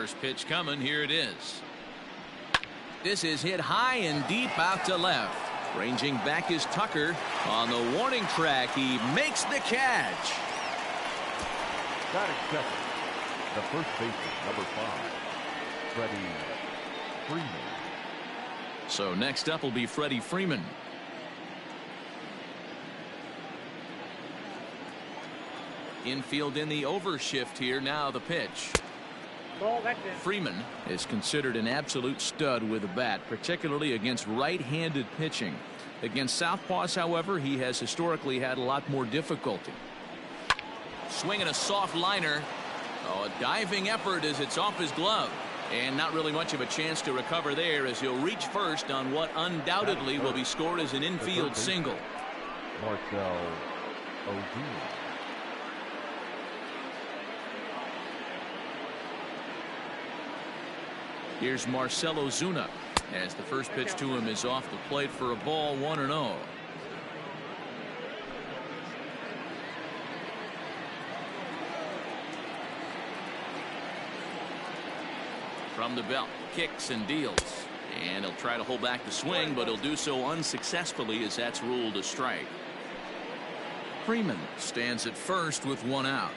First pitch coming. Here it is. This is hit high and deep out to left. Ranging back is Tucker. On the warning track, he makes the catch. Batting second, the first baseman, number 5, Freddie Freeman. So next up will be Freddie Freeman. Infield in the overshift here. Now the pitch. Freeman is considered an absolute stud with a bat, particularly against right-handed pitching. Against southpaws, however, he has historically had a lot more difficulty. Swinging a soft liner. Oh, a diving effort as it's off his glove. And not really much of a chance to recover there as he'll reach first on what undoubtedly will be scored as an infield single. Marcell Ozuna. Here's Marcell Ozuna as the first pitch to him is off the plate for a ball, 1-0. From the belt, kicks and deals. And he'll try to hold back the swing, but he'll do so unsuccessfully as that's ruled a strike. Freeman stands at first with one out.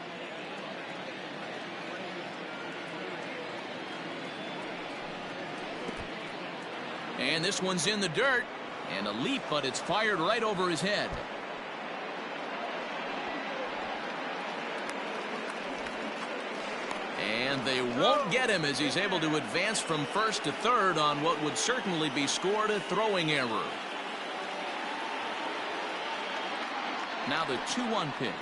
And this one's in the dirt. And a leap, but it's fired right over his head. And they won't get him as he's able to advance from first to third on what would certainly be scored a throwing error. Now the 2-1 pitch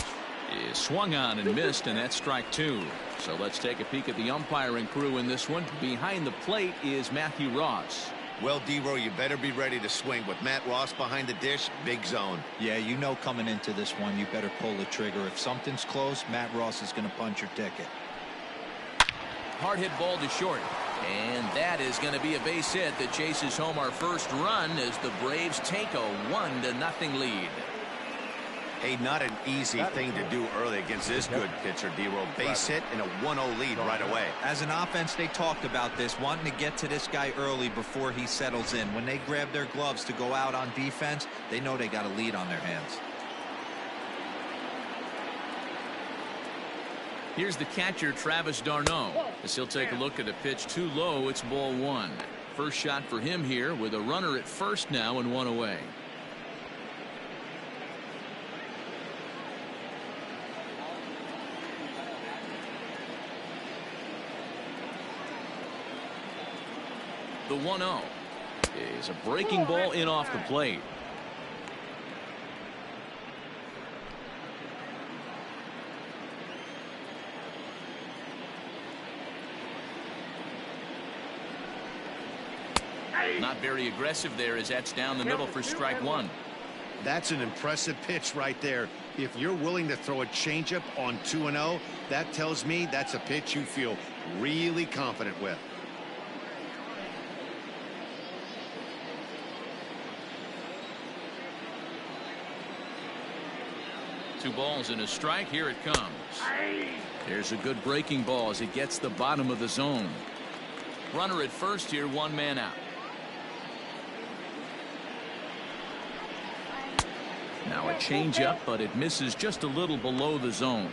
is swung on and missed, and that's strike 2. So let's take a peek at the umpiring crew in this one. Behind the plate is Matthew Ross. Well, D-Row, you better be ready to swing. With Matt Ross behind the dish, big zone. Yeah, you know coming into this one, you better pull the trigger. If something's close, Matt Ross is going to punch your ticket. Hard hit ball to short. And that is going to be a base hit that chases home our first run as the Braves take a 1-0 lead. Hey, not an easy thing to do early against this good pitcher, D-Row. Base hit and a 1-0 lead right away. As an offense, they talked about this, wanting to get to this guy early before he settles in. When they grab their gloves to go out on defense, they know they got a lead on their hands. Here's the catcher, Travis d'Arnaud, as he'll take a look at a pitch too low. It's ball 1. First shot for him here with a runner at first now and one away. The 1-0 is a breaking ball in off the plate. Not very aggressive there as that's down the middle for strike 1. That's an impressive pitch right there. If you're willing to throw a changeup on 2-0, that tells me that's a pitch you feel really confident with. Two balls and a strike. Here it comes. There's a good breaking ball as it gets the bottom of the zone. Runner at first here, one man out. Now a changeup, but it misses just a little below the zone.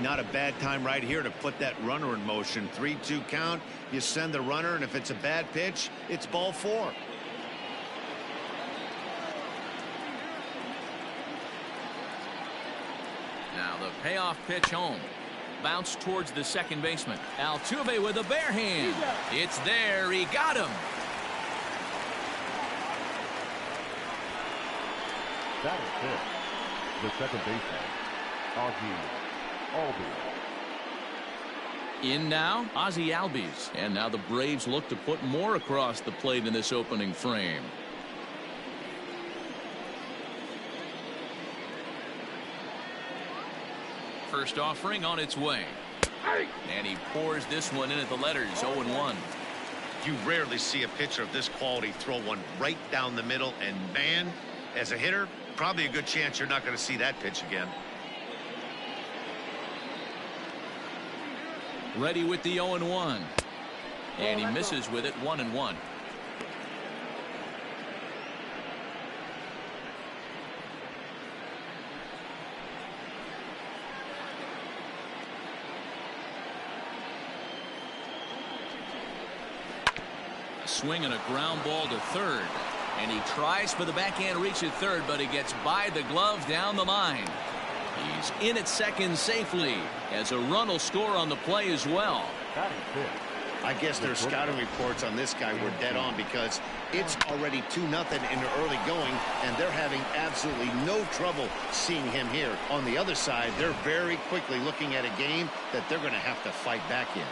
Not a bad time right here to put that runner in motion. 3-2 count. You send the runner, and if it's a bad pitch, it's ball 4. Now the payoff pitch home. Bounce towards the second baseman. Altuve with a bare hand. It's there. He got him. That is it. The second baseman, Ozzy Albies. In now, Ozzy Albies. And now the Braves look to put more across the plate in this opening frame. First offering on its way. And he pours this one in at the letters. 0-1. You rarely see a pitcher of this quality throw one right down the middle, and man, as a hitter, probably a good chance you're not going to see that pitch again. Ready with the 0-1. And he misses with it, 1-1. Swing and a ground ball to third. And he tries for the backhand reach at third, but he gets by the glove down the line. He's in at second safely, as a run will score on the play as well. I guess their scouting reports on this guy were dead on, because it's already 2-0 in the early going, and they're having absolutely no trouble seeing him here. On the other side, they're very quickly looking at a game that they're going to have to fight back in.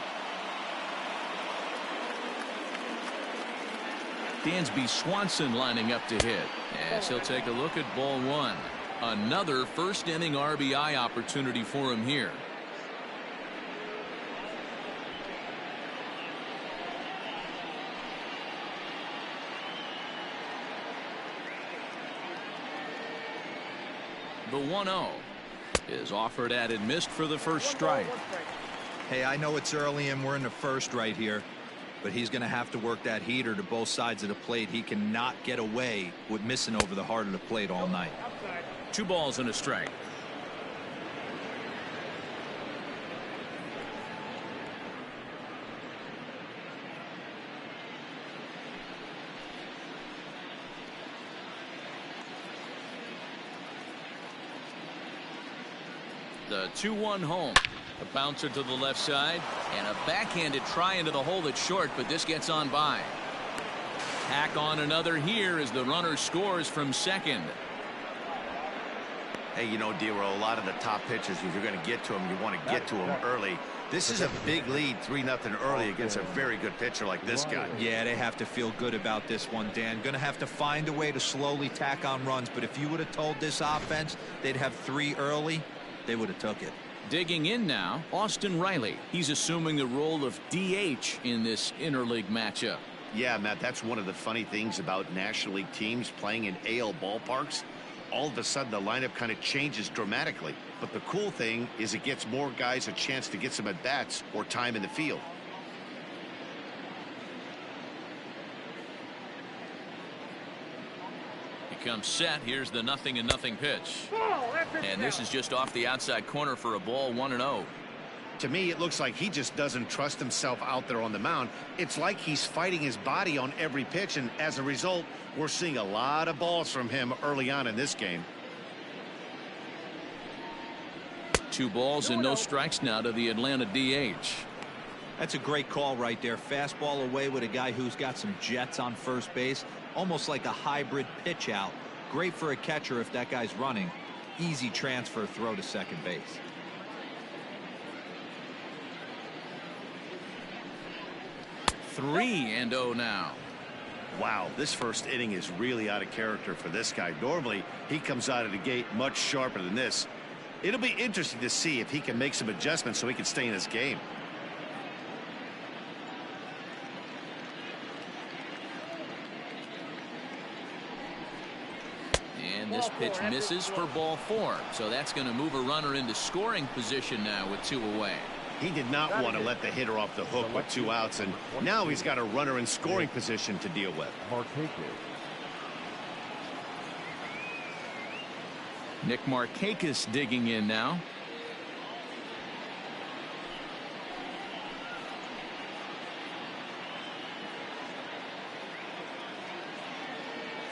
Dansby Swanson lining up to hit, as he'll take a look at ball one. Another first inning RBI opportunity for him here. The 1-0 is offered at and missed for the first strike. Hey, I know it's early and we're in the first right here, but he's going to have to work that heater to both sides of the plate. He cannot get away with missing over the heart of the plate all night. 2 balls and a strike. The 2-1 home. A bouncer to the left side, and a backhanded try into the hole that's short, but this gets on by. Tack on another here as the runner scores from second. Hey, you know, D-Roll, a lot of the top pitchers, if you're going to get to them, you want to get to them early. This is a big lead, 3-0 early against a very good pitcher like this guy. Yeah, they have to feel good about this one, Dan. Going to have to find a way to slowly tack on runs, but if you would have told this offense they'd have 3 early, they would have took it. Digging in now, Austin Riley. He's assuming the role of DH in this interleague matchup. Yeah, Matt, that's one of the funny things about National League teams playing in AL ballparks. All of a sudden, the lineup kind of changes dramatically. But the cool thing is it gets more guys a chance to get some at-bats or time in the field. Comes set. Here's the 0-0 pitch. And this is just off the outside corner for a ball, 1-0. To me, it looks like he just doesn't trust himself out there on the mound. It's like he's fighting his body on every pitch, and as a result, we're seeing a lot of balls from him early on in this game. 2 balls and no strikes now to the Atlanta DH. That's a great call right there. Fastball away with a guy who's got some jets on first base. Almost like a hybrid pitch out. Great for a catcher if that guy's running. Easy transfer throw to second base. Three and 0 now. Wow, this first inning is really out of character for this guy. Normally, he comes out of the gate much sharper than this. It'll be interesting to see if he can make some adjustments so he can stay in this game. And this pitch misses for ball 4. So that's going to move a runner into scoring position now with 2 away. He did not want to let the hitter off the hook with 2 outs, and now he's got a runner in scoring position to deal with. Nick Markakis digging in now.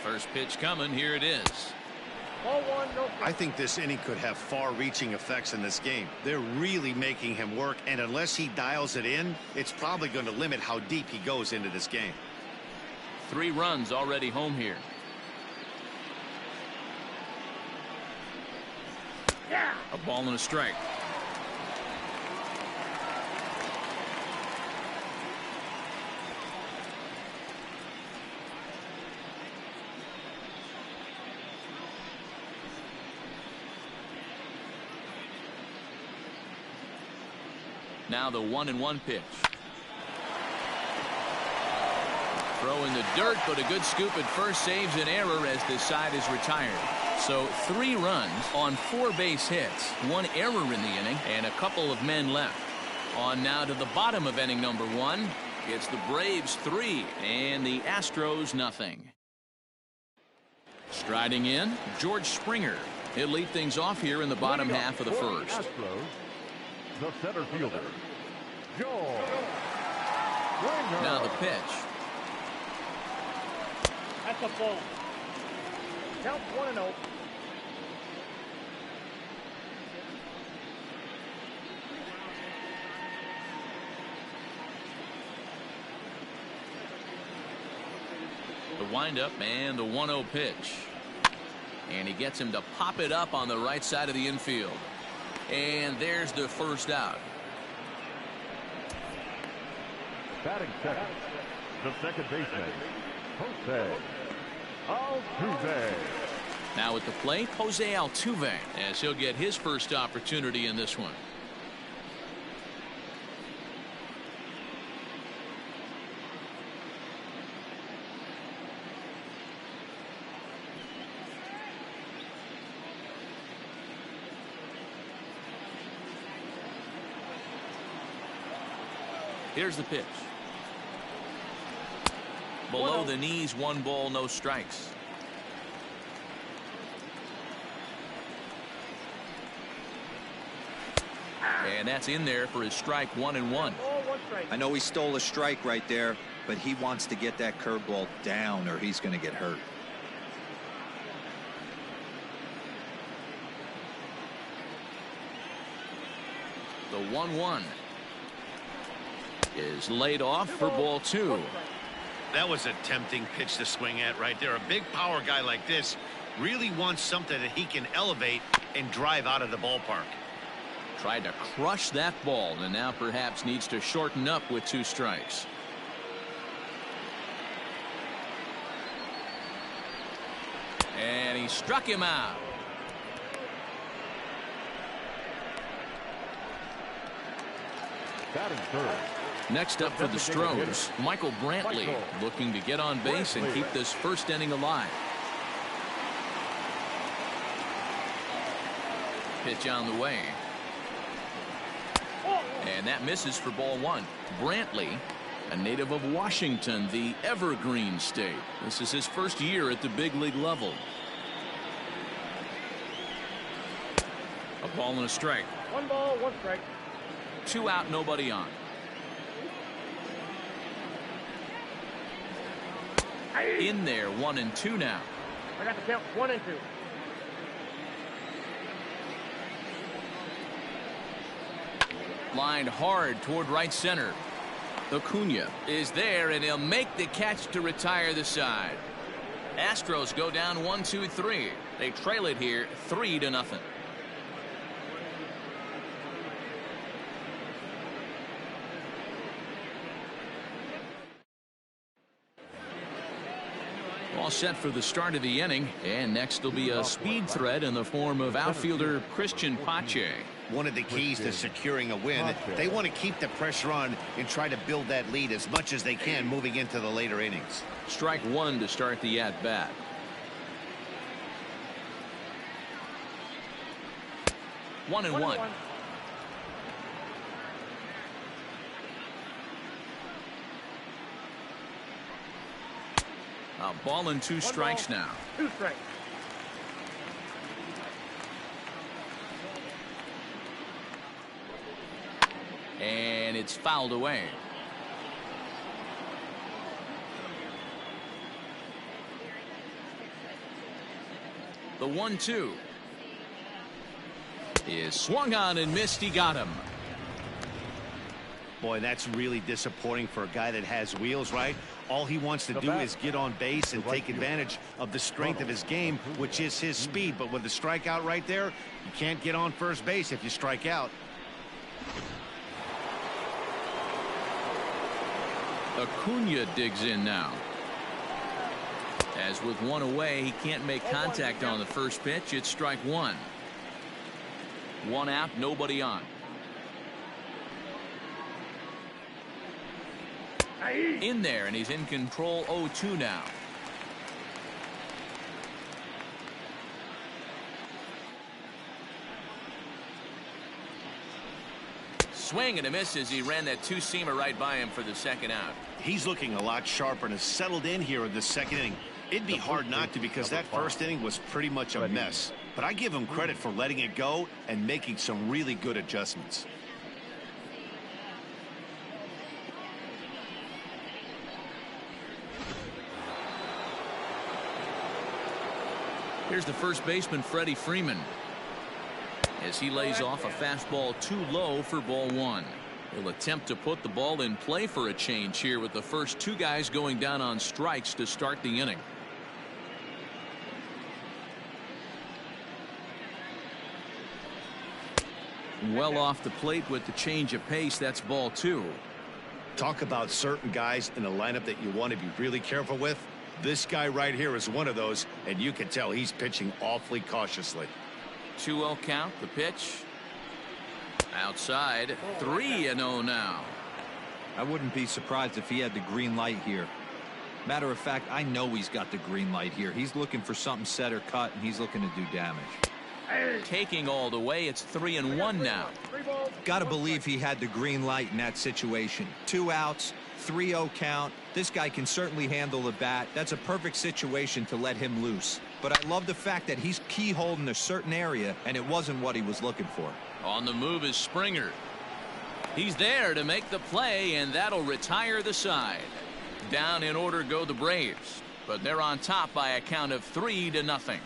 First pitch coming. Here it is. I think this inning could have far-reaching effects in this game. They're really making him work, and unless he dials it in, it's probably going to limit how deep he goes into this game. 3 runs already home here. A ball and a strike. Now the 1-1 pitch. Throw in the dirt, but a good scoop at first saves an error as this side is retired. So 3 runs on 4 base hits, 1 error in the inning, and a couple of men left. On now to the bottom of inning number 1. It's the Braves 3 and the Astros nothing. Striding in, George Springer. He'll lead things off here in the bottom half of the first. Astros, the center fielder, George Springer. Now the pitch. That's a ball. Count 1-0. The windup and the 1-0 pitch. And he gets him to pop it up on the right side of the infield. And there's the first out. Batting second, the second baseman, Jose Altuve. Now at the plate, Jose Altuve, as he'll get his first opportunity in this one. Here's the pitch. Below the knees, 1 ball, no strikes. And that's in there for his strike 1-1. I know he stole a strike right there, but he wants to get that curveball down or he's going to get hurt. The 1-1 is laid off for ball 2. That was a tempting pitch to swing at right there. A big power guy like this really wants something that he can elevate and drive out of the ballpark. Tried to crush that ball and now perhaps needs to shorten up with 2 strikes. And he struck him out. Batting third. Next up for the Stros, Michael Brantley, looking to get on base and keep this first inning alive. Pitch on the way. And that misses for ball 1. Brantley, a native of Washington, the Evergreen State. This is his first year at the big league level. A ball and a strike. 1 ball, 1 strike. 2 out, nobody on. In there, 1-2 now. I got to count 1 and 2. Lined hard toward right center. Acuna is there, and he'll make the catch to retire the side. Astros go down 1-2-3. They trail it here 3-0. All set for the start of the inning, and next will be a speed threat in the form of outfielder Christian Pache. One of the keys to securing a win, they want to keep the pressure on and try to build that lead as much as they can moving into the later innings. Strike 1 to start the at-bat. One and one. A ball and 2 strikes now. 2 strikes. And it's fouled away. The 1-2 is swung on and missed. He got him. Boy, that's really disappointing for a guy that has wheels, right? All he wants to do is get on base and take advantage of the strength of his game, which is his speed. But with the strikeout right there, you can't get on first base if you strike out. Acuna digs in now. As with 1 away, he can't make contact on the first pitch. It's strike 1. 1 out, nobody on. In there, and he's in control. 0-2 now. Swing and a miss as he ran that two-seamer right by him for the second out. He's looking a lot sharper and has settled in here in the second inning. It'd be hard not to because that first inning was pretty much a mess. But I give him credit for letting it go and making some really good adjustments. Here's the first baseman, Freddie Freeman, as he lays off a fastball too low for ball one. He'll attempt to put the ball in play for a change here with the first two guys going down on strikes to start the inning. Well off the plate with the change of pace. That's ball two. Talk about certain guys in a lineup that you want to be really careful with. This guy right here is one of those, and you can tell he's pitching awfully cautiously. 2-0 count. The pitch outside. 3-0 now. I wouldn't be surprised if he had the green light here. Matter of fact, I know he's got the green light here. He's looking for something set or cut, and he's looking to do damage. Taking all the way. It's 3-1 now. Gotta believe he had the green light in that situation. 2 outs, 3-0 count. This guy can certainly handle the bat. That's a perfect situation to let him loose. But I love the fact that he's keyholed in a certain area, and it wasn't what he was looking for. On the move is Springer. He's there to make the play, and that'll retire the side. Down in order go the Braves, but they're on top by a count of 3-0.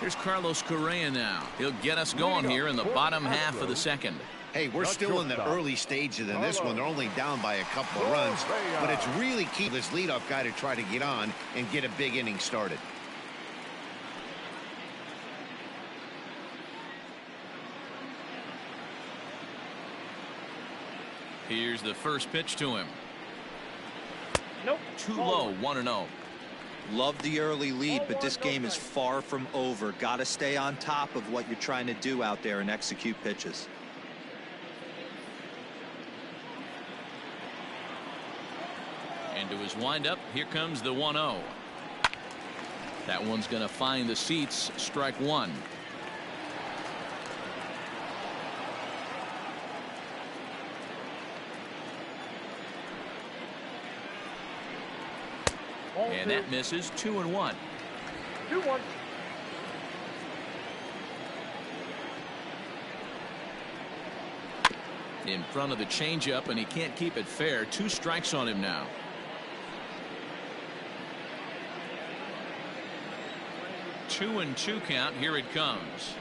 Here's Carlos Correa now. He'll get us going here in the bottom half of the second. Hey, we're still in the early stages in this one. They're only down by a couple of runs, but it's really key for this leadoff guy to try to get on and get a big inning started. Here's the first pitch to him. Nope. Too low. 1-0. Love the early lead, but this game is far from over. Got to stay on top of what you're trying to do out there and execute pitches. Into his windup. Here comes the 1-0. That one's going to find the seats. Strike one. And that misses. 2-1. 2-1. In front of the changeup, and he can't keep it fair. 2 strikes on him now. Two and 2 count. Here it comes.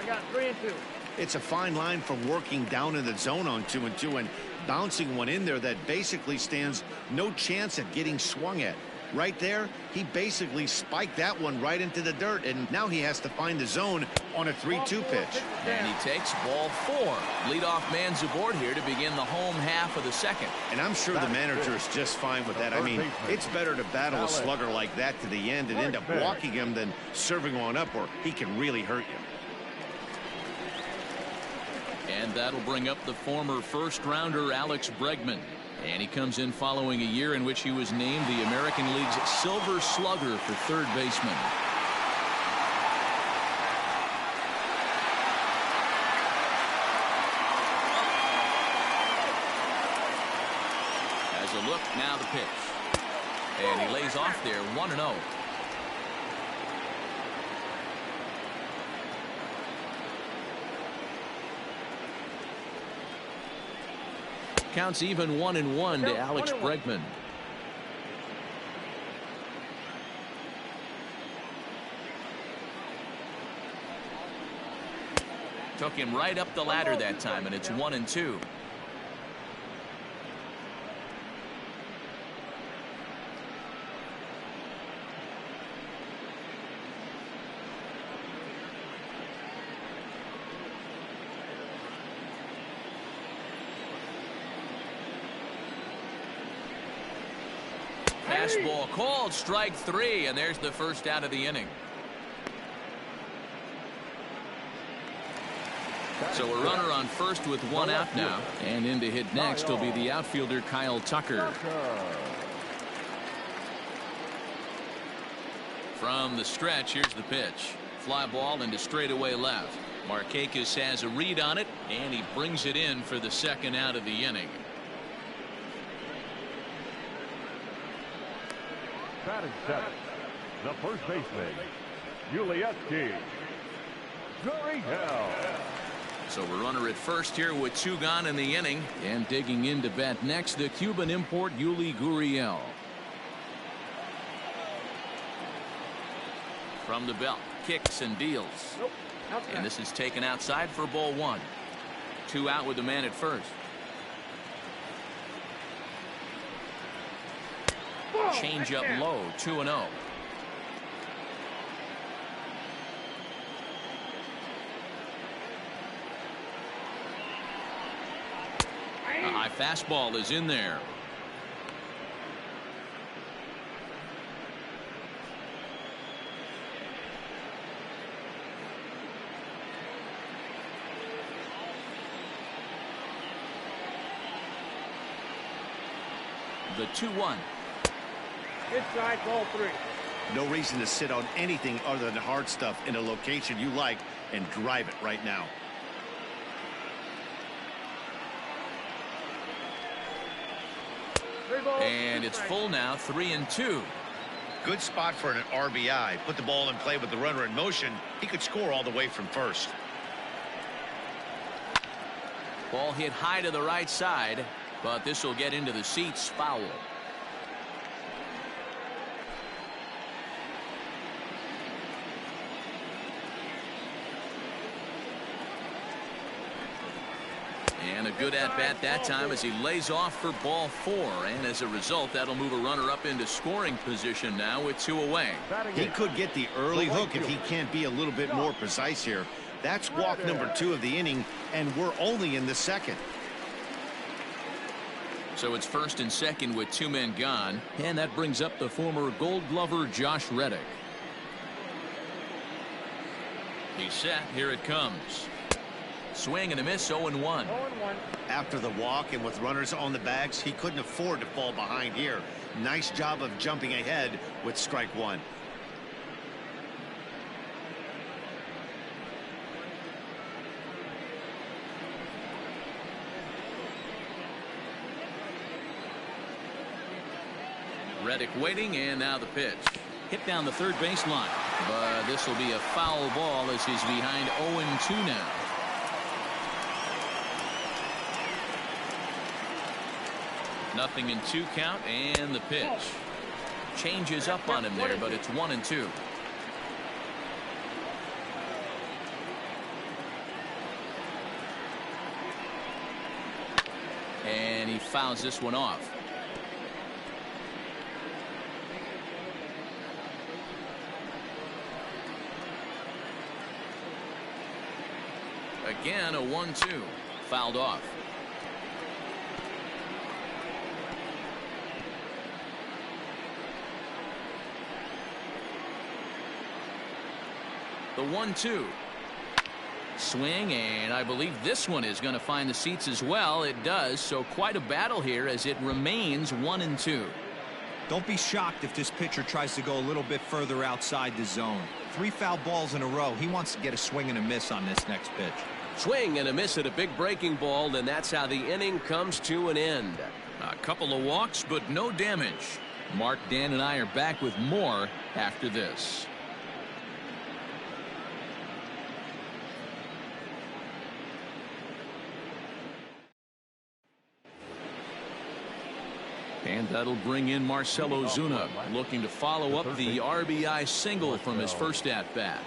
I got 3-2. It's a fine line from working down in the zone on 2-2 and bouncing one in there that basically stands no chance at getting swung at. Right there, he basically spiked that one right into the dirt, and now he has to find the zone on a 3-2 pitch. And he takes ball 4. Leadoff man's aboard here to begin the home half of the second. And I'm sure the manager is just fine with that. I mean, it's better to battle a slugger like that to the end and end up walking him than serving one up where he can really hurt you. And that'll bring up the former first-rounder Alex Bregman. And he comes in following a year in which he was named the American League's Silver Slugger for third baseman. As a look, now the pitch. And he lays off there. 1-0. Counts even 1-1 to Alex Bregman. Took him right up the ladder that time, and it's 1-2. Fastball called, strike 3, and there's the first out of the inning. So a runner on first with 1 out now, and in to hit next will be the outfielder Kyle Tucker. From the stretch, here's the pitch. Fly ball into straightaway left. Markakis has a read on it, and he brings it in for the second out of the inning. Batting seventh, the first baseman, Guriel. So a runner at first here with 2 gone in the inning, and digging in to bat next, the Cuban import Yuli Gurriel. From the belt, kicks and deals. Nope. And this is taken outside for ball 1. 2 out with the man at first. Change up low, 2-0. A high fastball is in there. The 2-1. Inside, ball 3. No reason to sit on anything other than hard stuff in a location you like and drive it right now. And it's full now, 3-2. Good spot for an RBI. Put the ball in play with the runner in motion. He could score all the way from first. Ball hit high to the right side, but this will get into the seats, foul. And a good at-bat that time as he lays off for ball 4. And as a result, that'll move a runner up into scoring position now with 2 away. He could get the early hook if he can't be a little bit more precise here. That's walk number 2 of the inning, and we're only in the second. So it's first and second with 2 men gone. And that brings up the former Gold Glover Josh Reddick. He's set. Here it comes. Swing and a miss, 0-1. After the walk and with runners on the bags, he couldn't afford to fall behind here. Nice job of jumping ahead with strike 1. Reddick waiting, and now the pitch. Hit down the third baseline. But this will be a foul ball as he's behind 0-2 now. Nothing in 2 count, and the pitch. Changes up on him there, but it's 1-2. And he fouls this one off. Again, a 1-2. Fouled off. The 1-2. Swing, and I believe this one is going to find the seats as well. It does, so quite a battle here as it remains 1-2. Don't be shocked if this pitcher tries to go a little bit further outside the zone. 3 foul balls in a row. He wants to get a swing and a miss on this next pitch. Swing and a miss at a big breaking ball, and that's how the inning comes to an end. A couple of walks, but no damage. Mark, Dan, and I are back with more after this. And that'll bring in Marcell Ozuna, looking to follow up the RBI single from his first at-bat.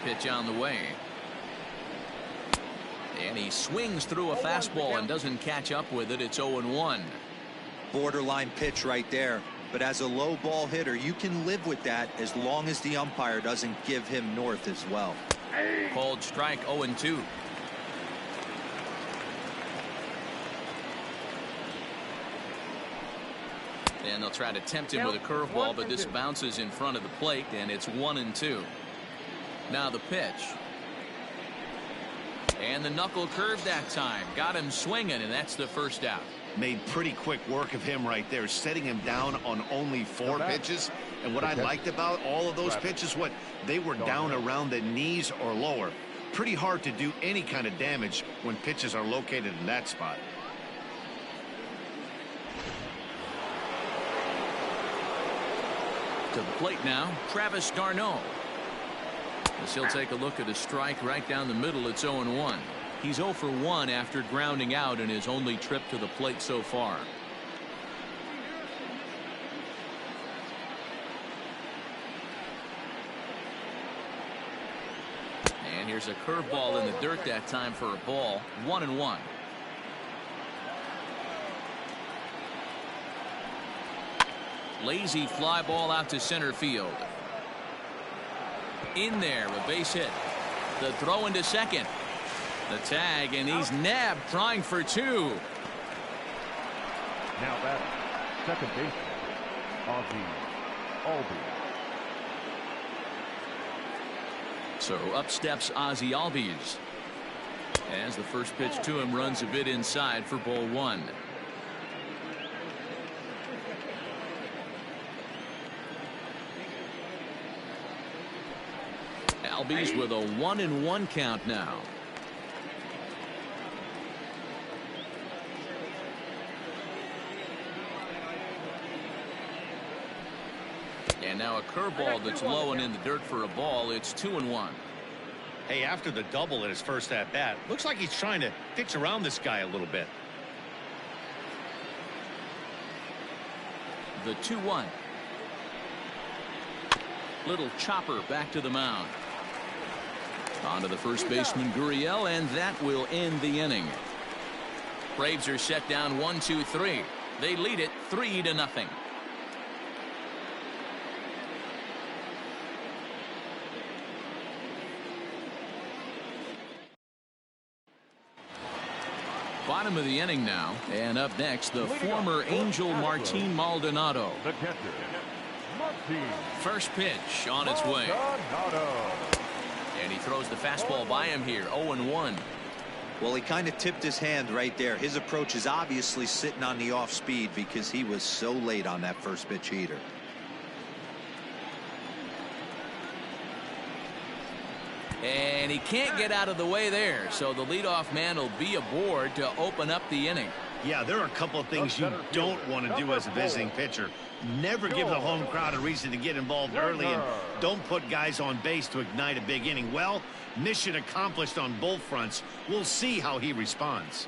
Pitch on the way. And he swings through a fastball and doesn't catch up with it. It's 0-1. Borderline pitch right there. But as a low ball hitter, you can live with that as long as the umpire doesn't give him north as well. Called strike, 0-2. And they'll try to tempt him with a curveball, but this bounces in front of the plate, and it's 1-2. Now the pitch. And the knuckle curve that time. Got him swinging, and that's the first out. Made pretty quick work of him right there, setting him down on only 4 pitches. And what I liked about all of those pitches, what they were down around the knees or lower. Pretty hard to do any kind of damage when pitches are located in that spot. To the plate now, Travis d'Arnaud. As he'll take a look at a strike right down the middle, it's 0-1. He's 0 for 1 after grounding out in his only trip to the plate so far. And here's a curveball in the dirt that time for a ball. 1-1. Lazy fly ball out to center field. In there, a base hit. The throw into second. The tag, and he's nabbed trying for 2. Now that's second baseman, Ozzie Albies. So up steps Ozzie Albies. As the first pitch to him runs a bit inside for ball 1. Albies with a 1-1 count now. And now a curveball that's low and in the dirt for a ball. It's 2-1. Hey, after the double in his first at bat, looks like he's trying to pitch around this guy a little bit. The 2-1. Little chopper back to the mound. On to the first baseman Gurriel, and that will end the inning. Braves are set down 1-2-3. They lead it 3-0. Bottom of the inning now, and up next the former Angel Martin Maldonado. The catcher, Martin. First pitch on its way. And he throws the fastball by him here. 0-1. Well, he kind of tipped his hand right there. His approach is obviously sitting on the off speed because he was so late on that first pitch heater. And he can't get out of the way there, so the leadoff man will be aboard to open up the inning. Yeah, there are a couple of things you don't want to do as a visiting pitcher. Never give the home crowd a reason to get involved early, and don't put guys on base to ignite a big inning. Well, mission accomplished on both fronts. We'll see how he responds.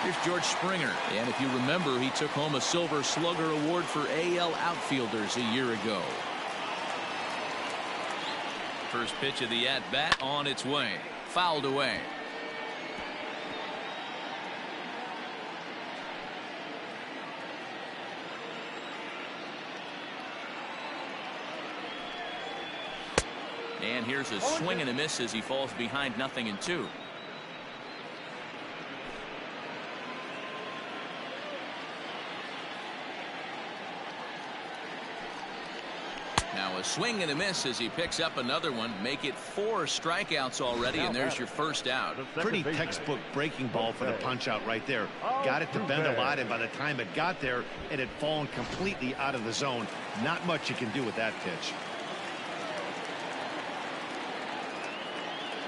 Here's George Springer, and if you remember, he took home a Silver Slugger Award for AL outfielders a year ago. First pitch of the at-bat on its way. Fouled away. And here's a swing and a miss as he falls behind 0-2. Now a swing and a miss as he picks up another one. Make it 4 strikeouts already, and there's your first out. Pretty textbook breaking ball for the punch out right there. Got it to bend a lot, and by the time it got there, it had fallen completely out of the zone. Not much you can do with that pitch.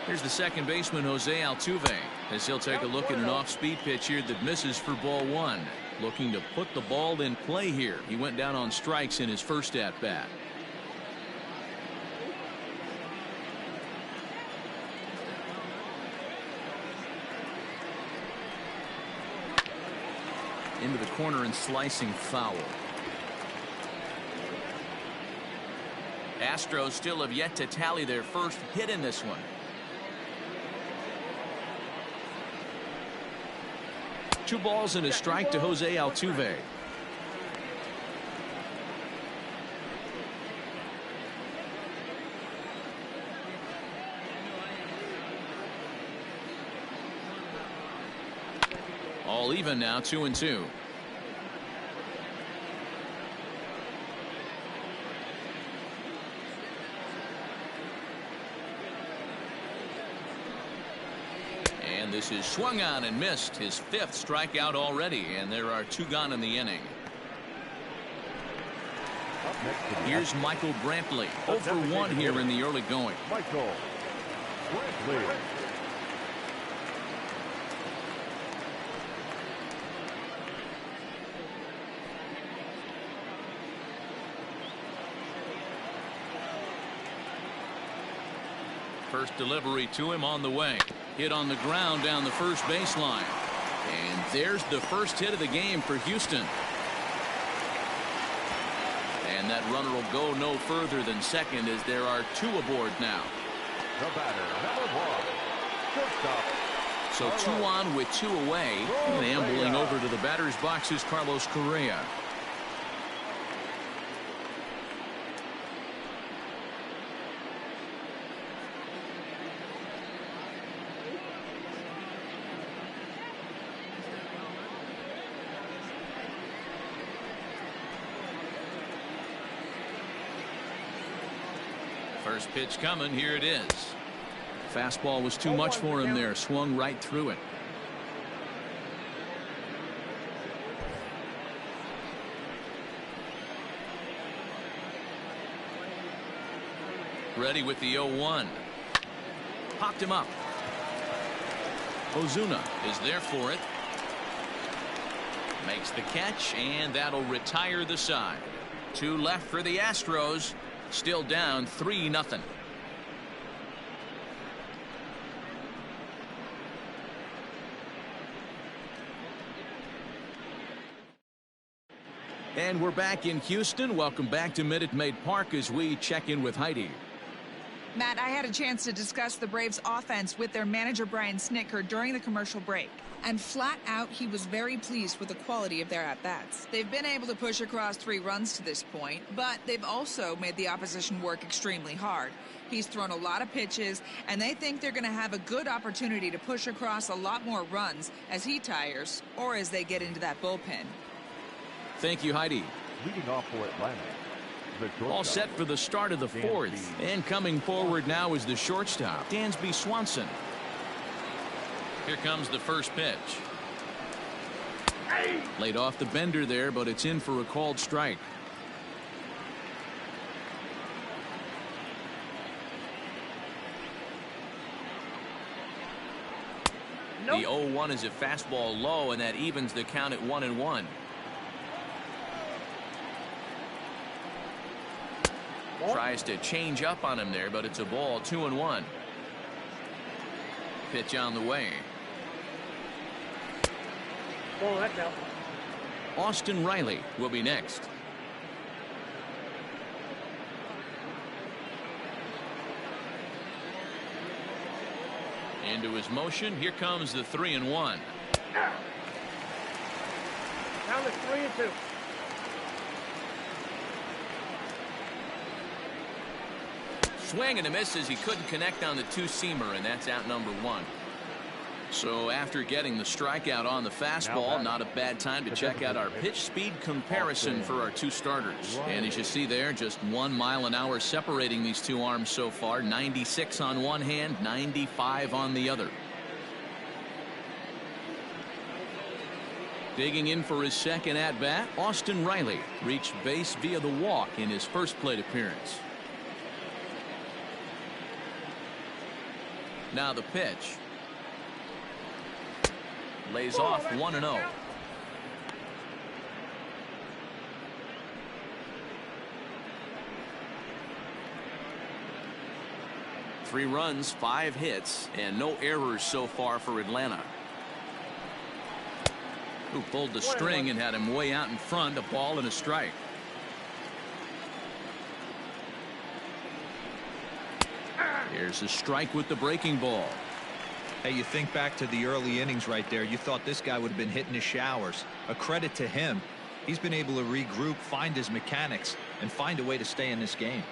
Here's the second baseman, Jose Altuve, as he'll take a look at an off-speed pitch here that misses for ball 1. Looking to put the ball in play here. He went down on strikes in his first at-bat. Into the corner and slicing foul. Astros still have yet to tally their first hit in this one. Two balls and a strike to Jose Altuve. All even now, 2-2. And And this is swung on and missed, his 5th strikeout already, and there are 2 gone in the inning. Here's Michael Brantley, 0 for 1 here in the early going. Michael Brantley. First delivery to him on the way. Hit on the ground down the first baseline. And there's the first hit of the game for Houston. And that runner will go no further than second as there are 2 aboard now. The batter, number 1. Shortstop. So 2 on with 2 away. And ambling over to the batter's box is Carlos Correa. First pitch coming. Here it is. Fastball was too much for him there. Swung right through it. Ready with the 0-1. Popped him up. Ozuna is there for it. Makes the catch, and that'll retire the side. 2 left for the Astros. Still down 3-0. And we're back in Houston. Welcome back to Minute Maid Park as we check in with Heidi. Matt, I had a chance to discuss the Braves offense with their manager Brian Snitker during the commercial break. And flat out, he was very pleased with the quality of their at-bats. They've been able to push across 3 runs to this point, but they've also made the opposition work extremely hard. He's thrown a lot of pitches, and they think they're going to have a good opportunity to push across a lot more runs as he tires or as they get into that bullpen. Thank you, Heidi. Leading off for Atlanta. All set for the start of the 4th. And coming forward now is the shortstop, Dansby Swanson. Here comes the first pitch. Laid off the bender there, but it's in for a called strike. The 0-1 is a fastball low, and that evens the count at 1-1. Tries to change up on him there, but it's a ball. 2-1. Pitch on the way. Oh, that's out. Austin Riley will be next. Into his motion. Here comes the 3-1. Count is 3-2. Swing and a miss as he couldn't connect on the 2-seamer, and that's out number 1. So after getting the strikeout on the fastball, not a bad time to check out our pitch speed comparison for our 2 starters. And as you see there, just 1 mile an hour separating these 2 arms so far. 96 on one hand, 95 on the other. Digging in for his second at-bat, Austin Riley reached base via the walk in his first plate appearance. Now the pitch. Lays off 1-0. Three runs, 5 hits, and no errors so far for Atlanta. Who pulled the string and had him way out in front, a ball and a strike. Here's a strike with the breaking ball. Hey, you think back to the early innings right there. You thought this guy would have been hitting his showers. A credit to him. He's been able to regroup, find his mechanics, and find a way to stay in this game.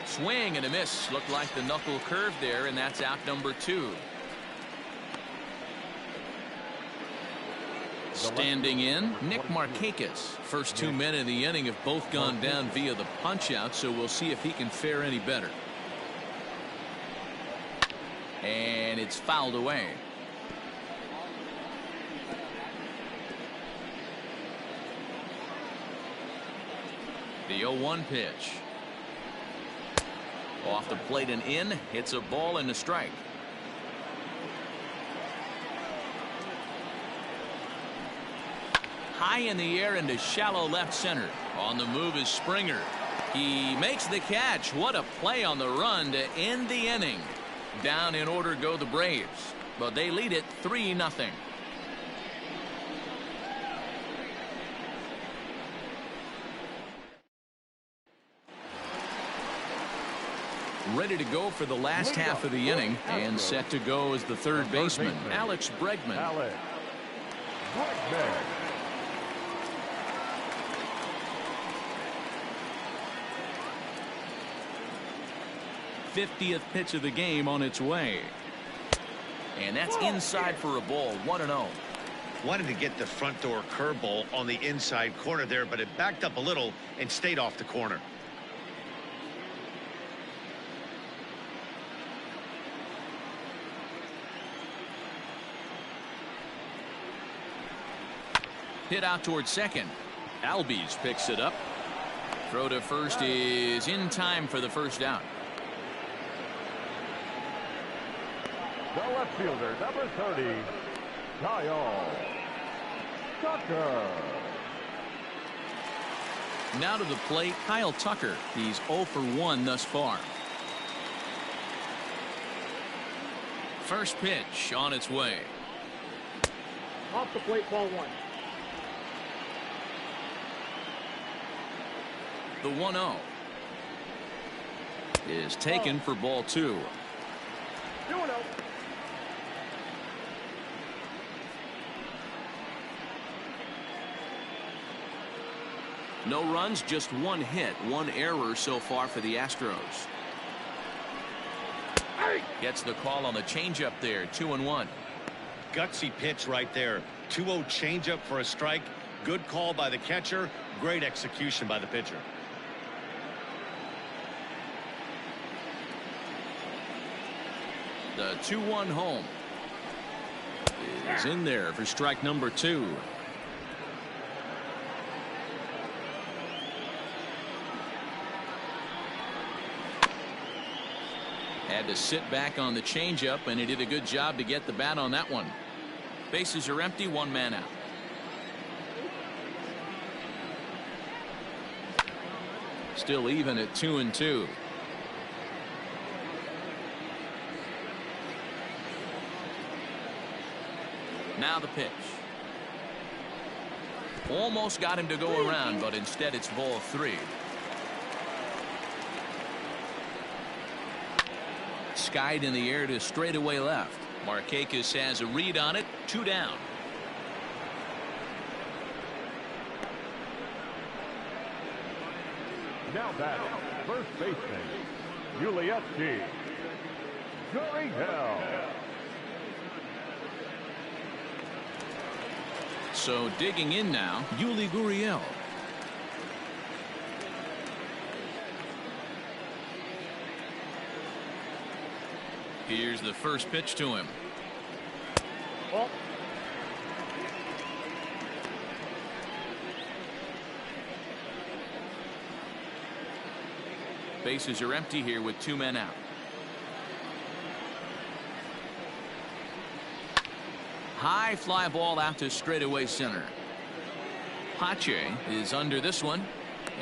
Swing and a miss. Looked like the knuckle curve there, and that's out number 2. Standing in, Nick Markakis. First 2 men in the inning have both gone down via the punch out, so we'll see if he can fare any better. And it's fouled away. The 0-1 pitch. Off the plate and in. It's a ball and a strike. High in the air into shallow left center. On the move is Springer. He makes the catch. What a play on the run to end the inning. Down in order go the Braves, but they lead it 3-0. Ready to go for the last half of the inning, and set to go as the third baseman, Alex Bregman. Alex Bregman. 50th pitch of the game on its way. And that's inside for a ball. 1-0. Wanted to get the front door curveball on the inside corner there, but it backed up a little and stayed off the corner. Hit out towards second. Albies picks it up. Throw to first is in time for the first out. The left fielder, number 30, Kyle Tucker. Now to the plate, Kyle Tucker. He's 0 for 1 thus far. First pitch on its way. Off the plate, ball 1. The 1-0 is taken for ball 2. 2-0. No runs, just one hit, one error so far for the Astros. Gets the call on the changeup there. 2-1. Gutsy pitch right there. 2-0 changeup for a strike. Good call by the catcher. Great execution by the pitcher. The 2-1 home is in there for strike number 2. Had to sit back on the changeup, and he did a good job to get the bat on that one. Bases are empty, 1 man out. Still even at 2-2. Now the pitch. Almost got him to go around, but instead it's ball 3. Skied in the air to straightaway left. Markakis has a read on it. 2 down. Now batting, first baseman, Ulieski Gurriel. So digging in now, Yuli Gurriel. Here's the first pitch to him. Ball. Bases are empty here with 2 men out. High fly ball out to straightaway center. Pache is under this one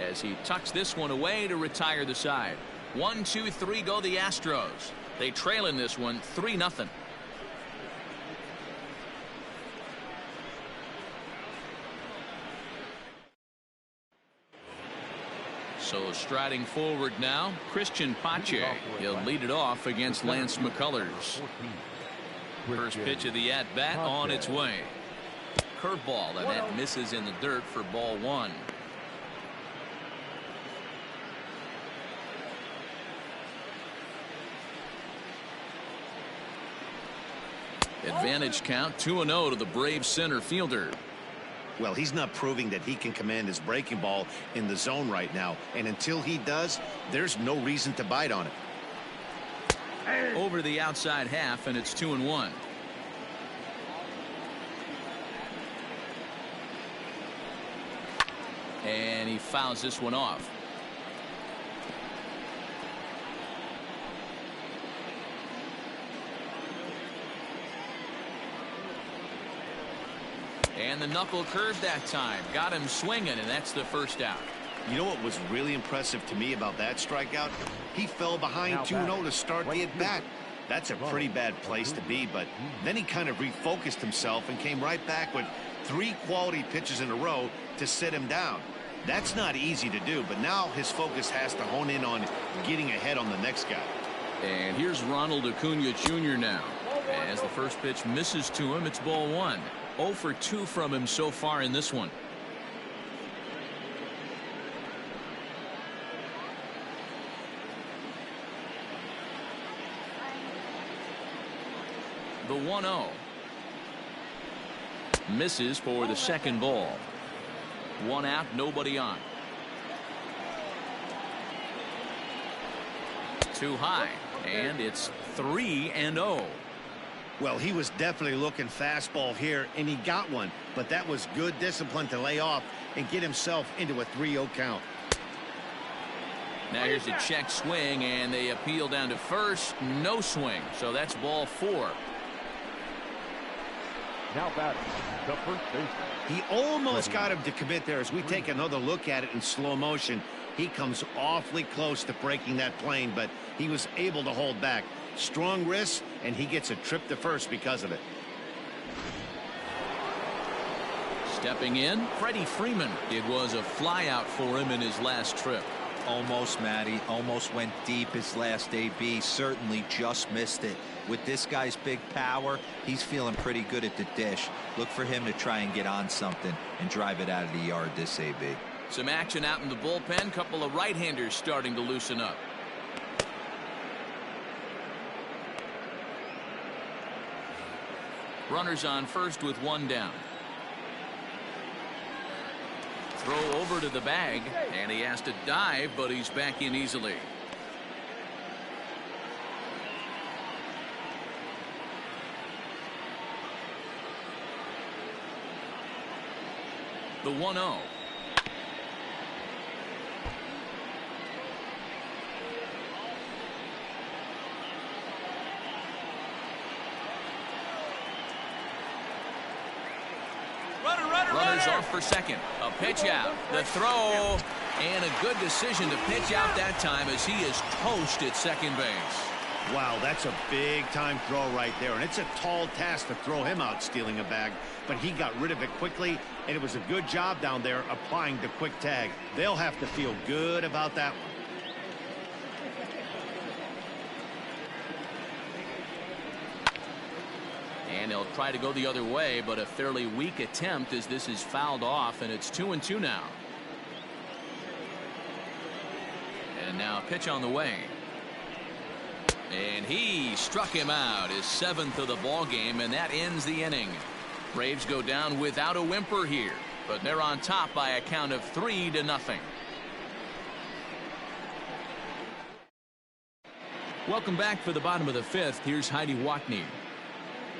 as he tucks this one away to retire the side. 1, 2, 3 go the Astros. They trail in this one 3-0. So striding forward now, Christian Pache. He'll lead it off against Lance McCullers. First pitch of the at-bat on its way. Curveball, and that misses in the dirt for ball 1. Advantage count 2-0 to the Braves center fielder. Well, he's not proving that he can command his breaking ball in the zone right now, and until he does, there's no reason to bite on it. Over the outside half, and it's 2-1. And he fouls this one off. And the knuckle curve that time. Got him swinging, and that's the first out. You know what was really impressive to me about that strikeout? He fell behind 2-0 to start the at-bat. That's a pretty bad place to be, but then he kind of refocused himself and came right back with 3 quality pitches in a row to sit him down. That's not easy to do, but now his focus has to hone in on getting ahead on the next guy. And here's Ronald Acuna Jr. now. As the first pitch misses to him, it's ball 1. 0 for 2 from him so far in this one. The 1-0. Misses for the second ball. 1 out, nobody on. Too high, and it's 3-0. Well, he was definitely looking fastball here, and he got one, but that was good discipline to lay off and get himself into a 3-0 count. Now here's a check swing, and they appeal down to first. No swing, so that's ball 4. Now batting, the first baseman. He almost got him to commit there. As we take another look at it in slow motion, he comes awfully close to breaking that plane, but he was able to hold back. Strong wrist, and he gets a trip to first because of it. Stepping in, Freddie Freeman. It was a fly out for him in his last trip. Almost, Matty. Almost went deep his last AB. Certainly just missed it. With this guy's big power, he's feeling pretty good at the dish. Look for him to try and get on something and drive it out of the yard this AB. Some action out in the bullpen. Couple of right-handers starting to loosen up. Runners on first with 1 down. Throw over to the bag, and he has to dive, but he's back in easily. The 1-0. Runners off for second. A pitch out. The throw. And a good decision to pitch out that time as he is toast at second base. Wow, that's a big-time throw right there, and it's a tall task to throw him out stealing a bag, but he got rid of it quickly, and it was a good job down there applying the quick tag. They'll have to feel good about that one. And he'll try to go the other way, but a fairly weak attempt as this is fouled off, and it's 2-2 now. And now a pitch on the way. And he struck him out, his 7th of the ball game, and that ends the inning. Braves go down without a whimper here, but they're on top by a count of 3-0. Welcome back for the bottom of the 5th. Here's Heidi Watney.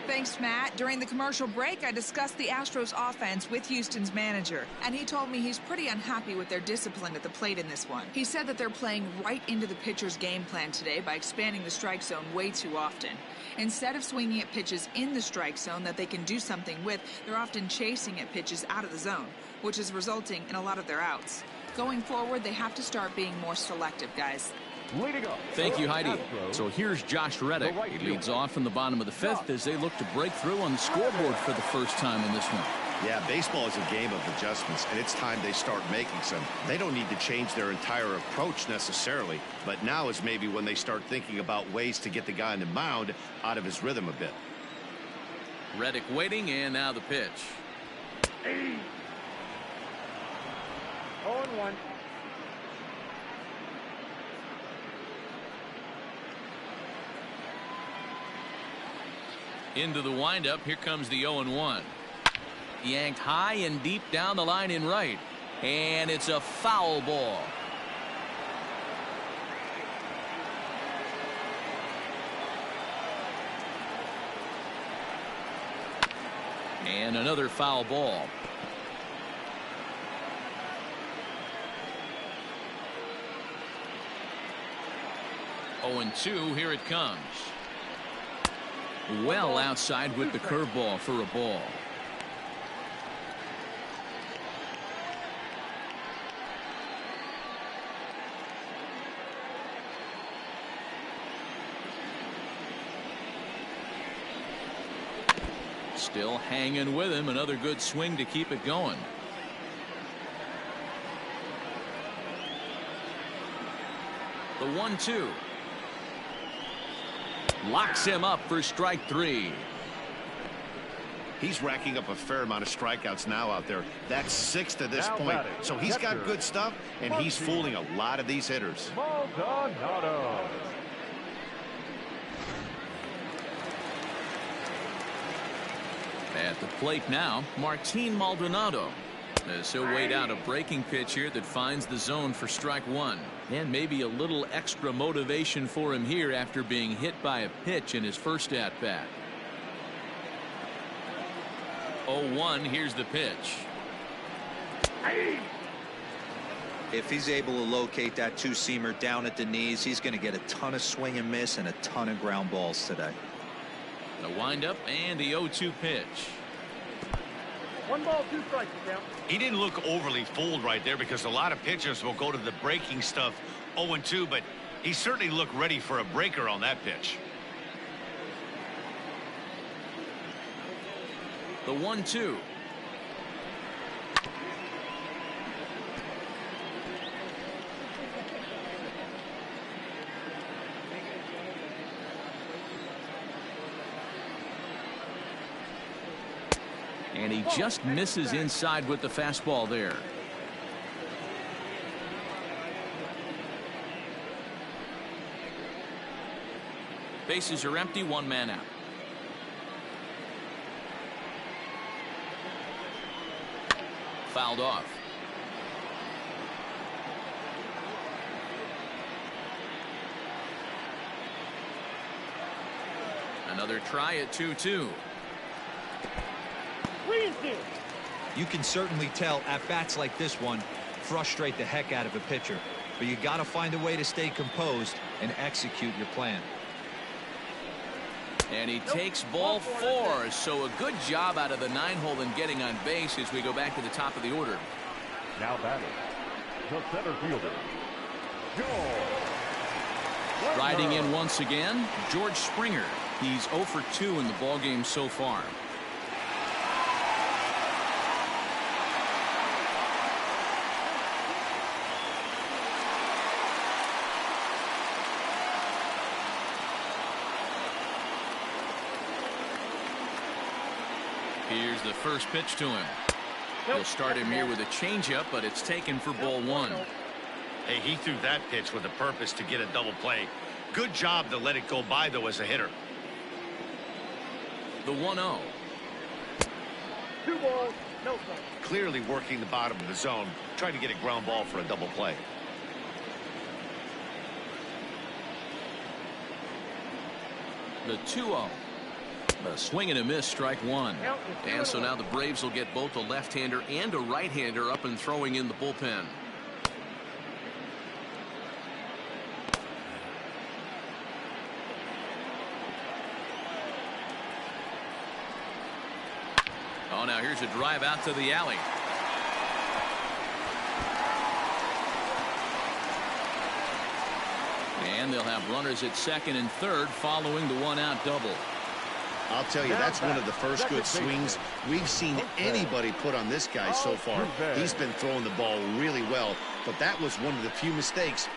Thanks, Matt. During the commercial break, I discussed the Astros offense with Houston's manager, and he told me he's pretty unhappy with their discipline at the plate in this one. He said that they're playing right into the pitcher's game plan today by expanding the strike zone way too often. Instead of swinging at pitches in the strike zone that they can do something with, they're often chasing at pitches out of the zone, which is resulting in a lot of their outs. Going forward, they have to start being more selective, guys. Thank you, Heidi. So here's Josh Reddick. He leads off in the bottom of the 5th as they look to break through on the scoreboard for the first time in this one. Yeah, baseball is a game of adjustments, and it's time they start making some. They don't need to change their entire approach necessarily, but now is maybe when they start thinking about ways to get the guy on the mound out of his rhythm a bit. Reddick waiting, and now the pitch. 0-1. Into the windup. Here comes the 0-1. Yanked high and deep down the line in right. And it's a foul ball. And another foul ball. Oh, and 2, here it comes. Well outside with the curveball for a ball. Still hanging with him. Another good swing to keep it going. The 1-2. Locks him up for strike 3. He's racking up a fair amount of strikeouts now out there. That's 6 to this point. So he's got good stuff, and he's fooling a lot of these hitters. Maldonado. At the plate now, Martin Maldonado. As he'll wait out a breaking pitch here that finds the zone for strike 1. And maybe a little extra motivation for him here after being hit by a pitch in his first at-bat. 0-1, here's the pitch. If he's able to locate that two-seamer down at the knees, he's going to get a ton of swing and miss and a ton of ground balls today. The windup and the 0-2 pitch. 1 ball, 2 strikes, count. He didn't look overly fooled right there because a lot of pitchers will go to the breaking stuff 0-2, but he certainly looked ready for a breaker on that pitch. The 1-2. And he just misses inside with the fastball there. Bases are empty, 1 man out. Fouled off. Another try at 2-2. You can certainly tell at bats like this one frustrate the heck out of a pitcher, but you got to find a way to stay composed and execute your plan. And he takes ball 4, so a good job out of the 9-hole in getting on base as we go back to the top of the order. Now batting, the center fielder, George. Riding in once again, George Springer. He's 0 for 2 in the ballgame so far. Here's the first pitch to him. He'll start him here with a changeup, but it's taken for ball 1. Hey, he threw that pitch with a purpose to get a double play. Good job to let it go by, though, as a hitter. The 1-0. 2 balls, no strikes. Clearly working the bottom of the zone, trying to get a ground ball for a double play. The 2-0. A swing and a miss, strike 1. And so now the Braves will get both a left-hander and a right-hander up and throwing in the bullpen. Oh, now here's a drive out to the alley. And they'll have runners at second and third following the 1-out double. I'll tell you, that's one of the first good swings we've seen anybody put on this guy so far. He's been throwing the ball really well, but that was one of the few mistakes.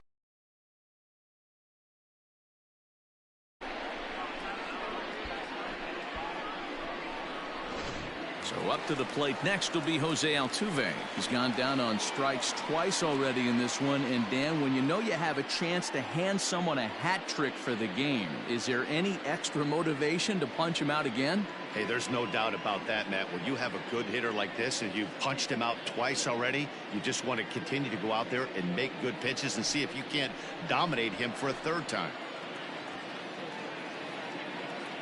So up to the plate next will be Jose Altuve. He's gone down on strikes twice already in this one. And Dan, when you know you have a chance to hand someone a hat trick for the game, is there any extra motivation to punch him out again? Hey, there's no doubt about that, Matt. When you have a good hitter like this and you've punched him out twice already, you just want to continue to go out there and make good pitches and see if you can't dominate him for a third time.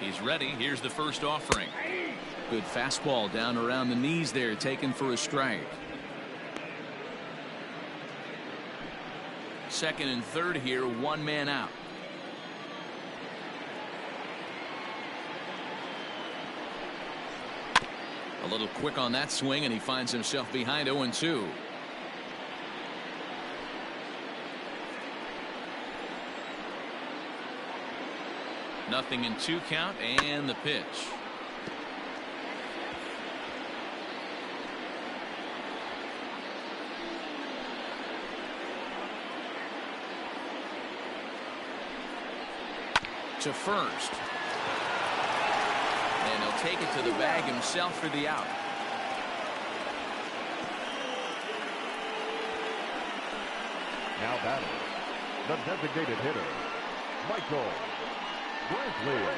He's ready. Here's the first offering. Good fastball down around the knees there, taken for a strike. Second and third here, one man out. A little quick on that swing, and he finds himself behind 0-2. Nothing in 2 count, and the pitch. To first. And he'll take it to the bag himself for the out. Now batting, the designated hitter, Michael Brantley.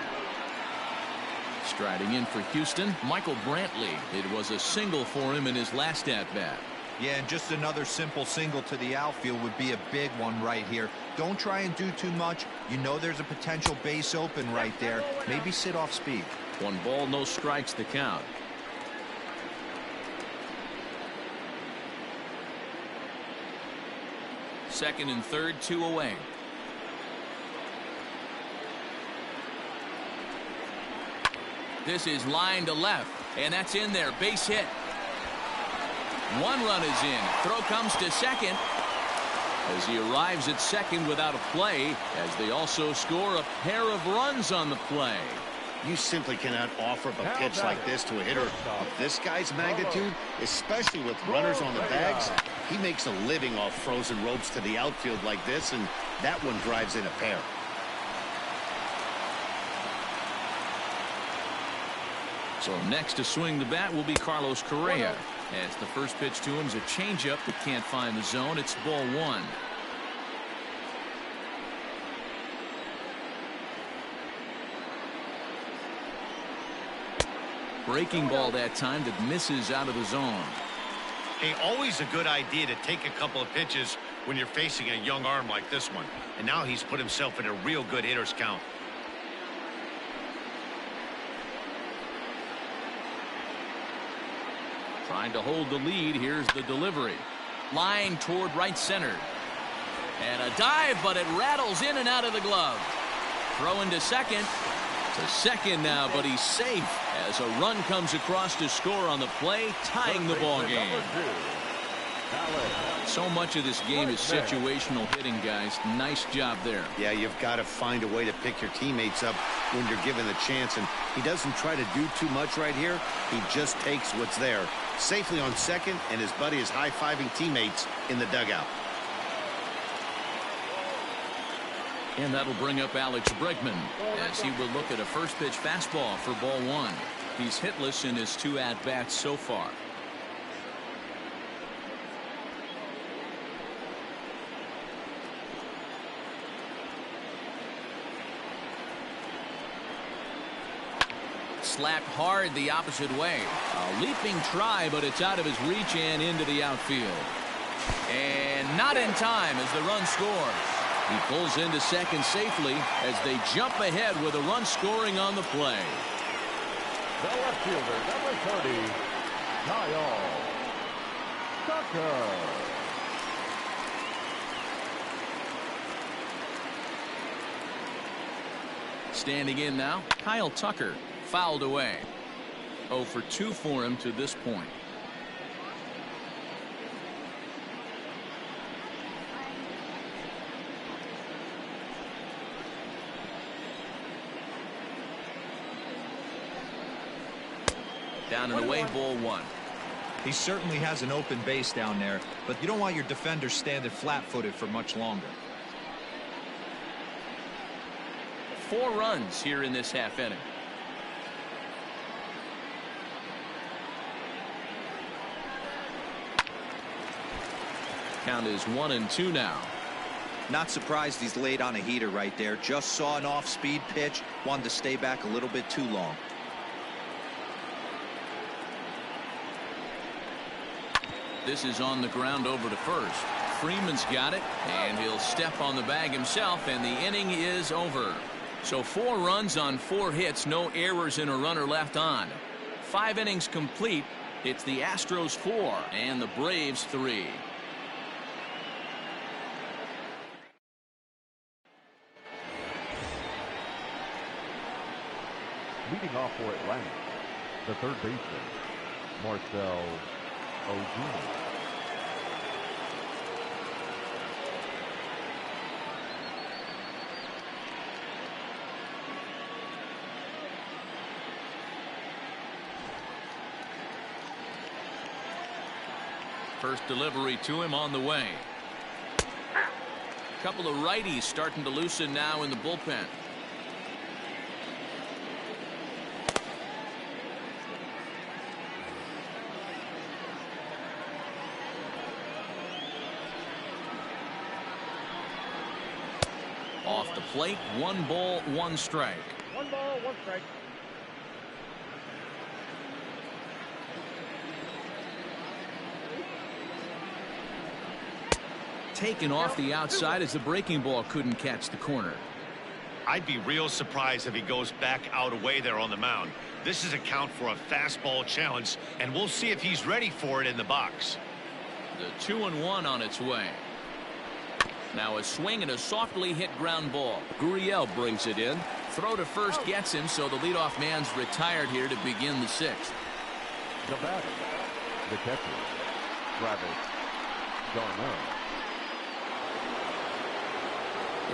Striding in for Houston, Michael Brantley. It was a single for him in his last at-bat. Yeah, and just another simple single to the outfield would be a big one right here. Don't try and do too much. You know there's a potential base open right there. Maybe sit off speed. 1 ball, no strikes to count. Second and third, 2 away. This is line to left, and that's in there. Base hit. 1 run is in. Throw comes to second as he arrives at second without a play, as they also score a pair of runs on the play. You simply cannot offer up a pitch like this to a hitter of this guy's magnitude, especially with runners on the bags. He makes a living off frozen ropes to the outfield like this, and that one drives in a pair. So next to swing the bat will be Carlos Correa, as the first pitch to him is a changeup that can't find the zone. It's ball 1. Breaking ball that time that misses out of the zone. Hey, always a good idea to take a couple of pitches when you're facing a young arm like this one. And now he's put himself in a real good hitter's count. Trying to hold the lead. Here's the delivery. Line toward right center. And a dive, but it rattles in and out of the glove. Throw into second. To second now, but he's safe as a run comes across to score on the play, tying the ball game. So much of this game is situational hitting, guys. Nice job there. Yeah, you've got to find a way to pick your teammates up when you're given the chance, and he doesn't try to do too much right here. He just takes what's there. Safely on second, and his buddy is high-fiving teammates in the dugout. And that'll bring up Alex Bregman as he will look at a first pitch fastball for ball 1. He's hitless in his 2 at-bats so far. Slapped hard the opposite way. A leaping try, but it's out of his reach and into the outfield. And not in time as the run scores. He pulls into second safely as they jump ahead with a run scoring on the play. The left fielder, number 30, Kyle Tucker. Standing in now, Kyle Tucker. Fouled away. 0 for 2 for him to this point. Down and away, ball 1. He certainly has an open base down there, but you don't want your defender standing flat-footed for much longer. 4 runs here in this half inning. Count is 1-2 now. Not surprised he's laid on a heater right there. Just saw an off-speed pitch. Wanted to stay back a little bit too long. This is on the ground over to first. Freeman's got it, and he'll step on the bag himself, and the inning is over. So 4 runs on 4 hits, no errors and a runner left on. 5 innings complete. It's the Astros 4 and the Braves 3. Leading off for Atlanta, the third baseman, Marcel Ozuna. First delivery to him on the way. A couple of righties starting to loosen now in the bullpen. Off the plate, 1 ball, 1 strike. 1 ball, 1 strike. Taken off the outside as the breaking ball couldn't catch the corner. I'd be real surprised if he goes back out away there on the mound. This is a count for a fastball challenge, and we'll see if he's ready for it in the box. The 2-1 on its way. Now a swing and a softly hit ground ball. Gurriel brings it in. Throw to first gets him, so the leadoff man's retired here to begin the 6th. The batter, the catcher, Travis d'Arnaud.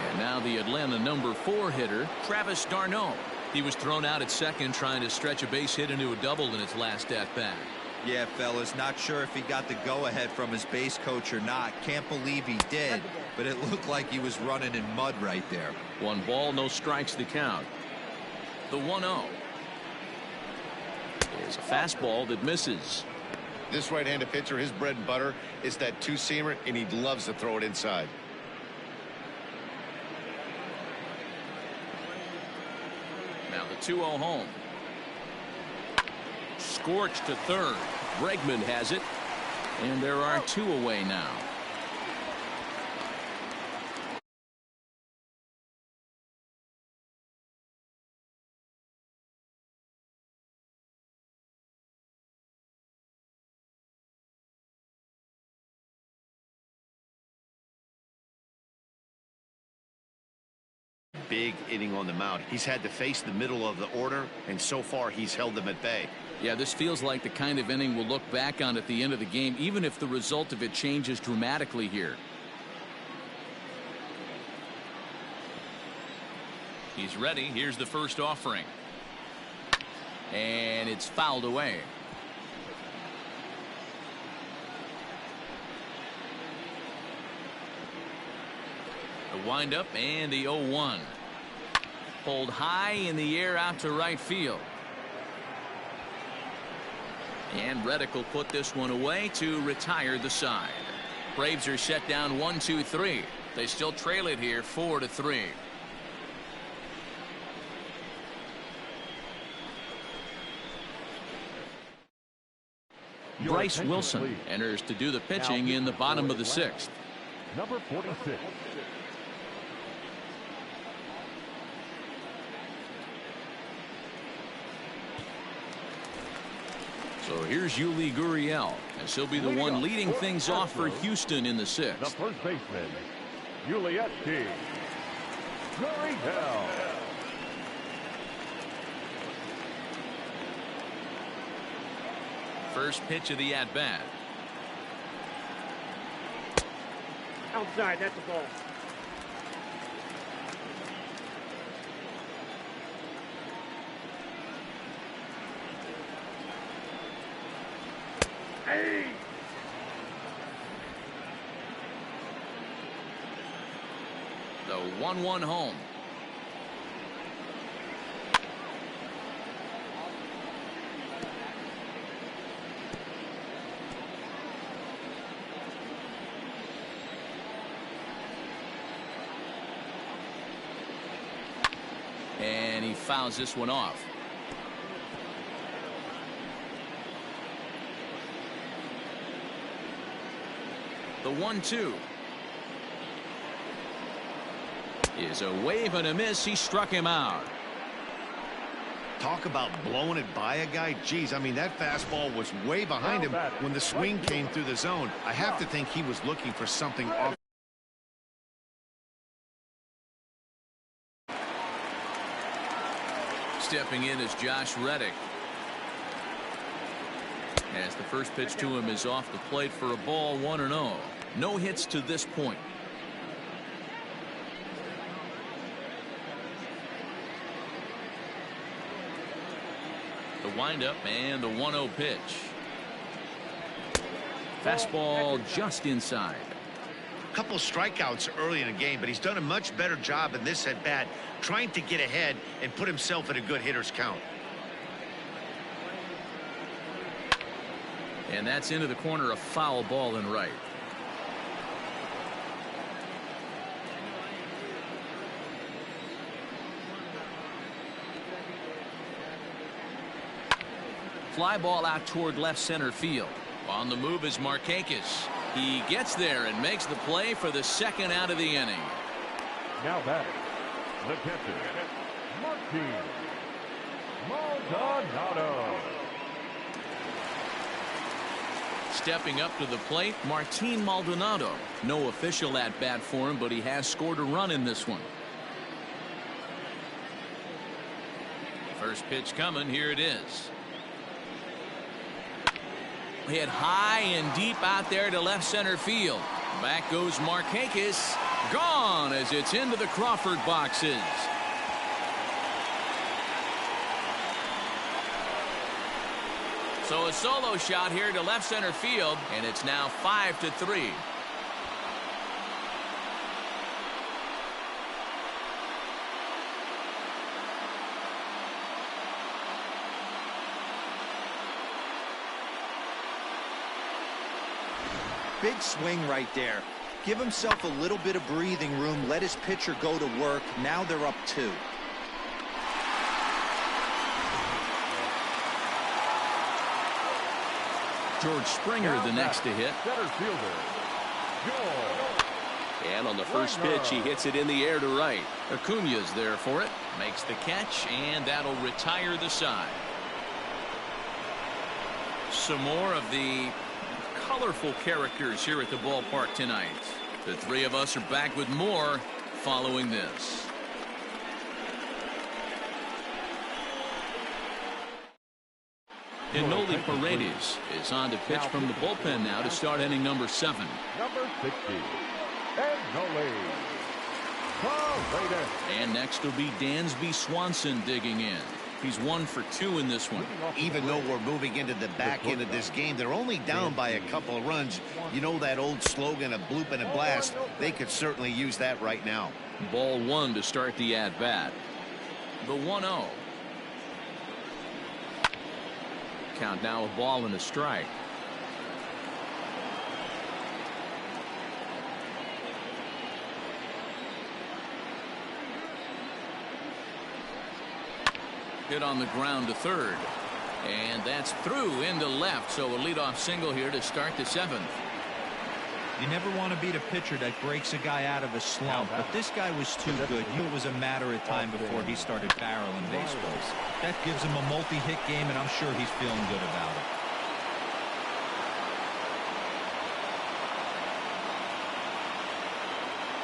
And now the Atlanta number 4 hitter, Travis d'Arnaud. He was thrown out at second trying to stretch a base hit into a double in his last at-bat. Yeah, fellas, not sure if he got the go-ahead from his base coach or not. Can't believe he did, but it looked like he was running in mud right there. 1 ball, no strikes, the count. The 1-0. There's a fastball that misses. This right-handed pitcher, his bread and butter is that 2-seamer, and he loves to throw it inside. Now the 2-0 home. Scorched to third. Bregman has it. And there are 2 away now. Big inning on the mound. He's had to face the middle of the order, and so far he's held them at bay. Yeah, this feels like the kind of inning we'll look back on at the end of the game, even if the result of it changes dramatically here. He's ready. Here's the first offering. And it's fouled away. The windup and the 0-1. Pulled high in the air out to right field. And Reddick will put this one away to retire the side. Braves are set down 1-2-3. They still trail it here 4-3. Bryce Wilson enters to do the pitching in the bottom of the 6th. Number 46. So here's Yuli Gurriel, as he'll be the one leading things off for Houston in the 6th. The first baseman, Yuli Gurriel. First pitch of the at-bat. Outside, that's a ball. Hey! The 1-1 home. And he fouls this one off. The 1-2 is a wave and a miss. He struck him out. Talk about blowing it by a guy. Geez, I mean, that fastball was way behind him when the swing came through the zone. I have to think he was looking for something off. Stepping in is Josh Reddick. As the first pitch to him is off the plate for a ball, 1-0. No hits to this point. The windup and the 1-0 pitch. Fastball just inside. A couple strikeouts early in the game, but he's done a much better job in this at bat, trying to get ahead and put himself in a good hitter's count. And that's into the corner, a foul ball in right. Fly ball out toward left center field. On the move is Markakis. He gets there and makes the play for the second out of the inning. Now batting, the catcher, Martin Maldonado. Stepping up to the plate, Martin Maldonado. No official at bat for him, but he has scored a run in this one. First pitch coming. Here it is. Hit high and deep out there to left center field. Back goes Markakis. Gone as it's into the Crawford boxes. So a solo shot here to left center field, and it's now 5-3. Big swing right there. Give himself a little bit of breathing room. Let his pitcher go to work. Now they're up 2. George Springer the next to hit. Center fielder, George. And on the first pitch, he hits it in the air to right. Acuna's there for it. Makes the catch, and that'll retire the side. Some more of the colorful characters here at the ballpark tonight. The three of us are back with more following this. Inoli Paredes is on to pitch from the bullpen now to start inning number 7. Number 60, Inoli Paredes. And next will be Dansby Swanson digging in. He's 1 for 2 in this one. Even though we're moving into the back end of this game, they're only down by a couple of runs. You know that old slogan, a bloop and a blast. They could certainly use that right now. Ball 1 to start the at-bat. The 1-0. Count now a ball and a strike. Hit on the ground to third. And that's through into left. So a leadoff single here to start the 7th. You never want to beat a pitcher that breaks a guy out of a slump, but this guy was too good. It was a matter of time before he started barreling baseballs. That gives him a multi-hit game, and I'm sure he's feeling good about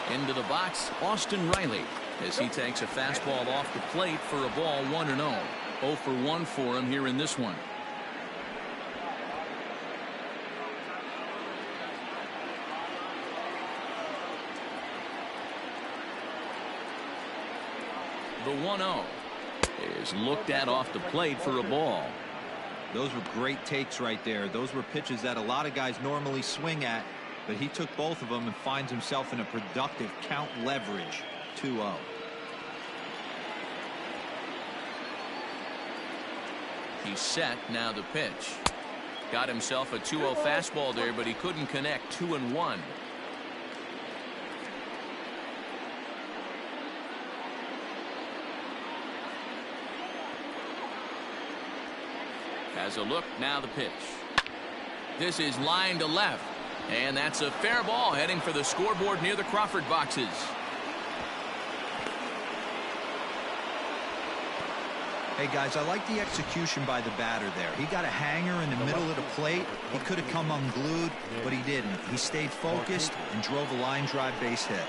it. Into the box, Austin Riley, as he takes a fastball off the plate for a ball, 1-0. 0 for 1 for him here in this one. The 1-0 is looked at off the plate for a ball. Those were great takes right there. Those were pitches that a lot of guys normally swing at, but he took both of them and finds himself in a productive count leverage. 2-0. He's set. Now the pitch. Got himself a 2-0 fastball there, but he couldn't connect. 2-1. Has a look. Now the pitch. This is line to left, and that's a fair ball heading for the scoreboard near the Crawford boxes. Hey, guys, I like the execution by the batter there. He got a hanger in the middle of the plate. He could have come unglued, but he didn't. He stayed focused and drove a line drive base hit.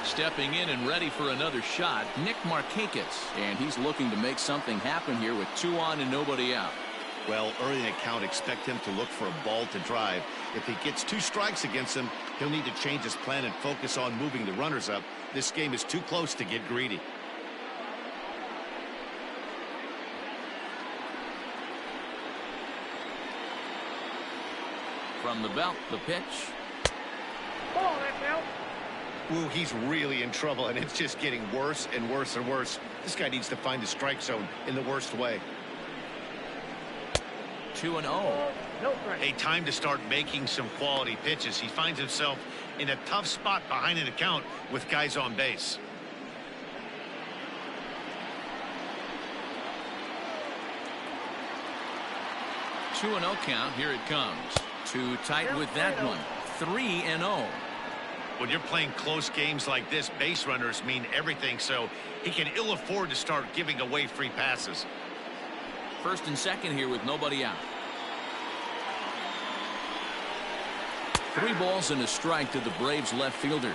Stepping in and ready for another shot, Nick Markakis. And he's looking to make something happen here with 2 on and nobody out. Well, early in the count, expect him to look for a ball to drive. If he gets 2 strikes against him, he'll need to change his plan and focus on moving the runners up. This game is too close to get greedy. From the belt, the pitch. Ball, that's out. Ooh, he's really in trouble, and it's just getting worse and worse and worse. This guy needs to find the strike zone in the worst way. 2-0. No strike. A time to start making some quality pitches. He finds himself in a tough spot behind an account with guys on base. Two 2-0 count. Here it comes. Too tight with that one. 3-0. When you're playing close games like this, base runners mean everything, so he can ill afford to start giving away free passes. First and second here with nobody out. 3 balls and a strike to the Braves left fielder.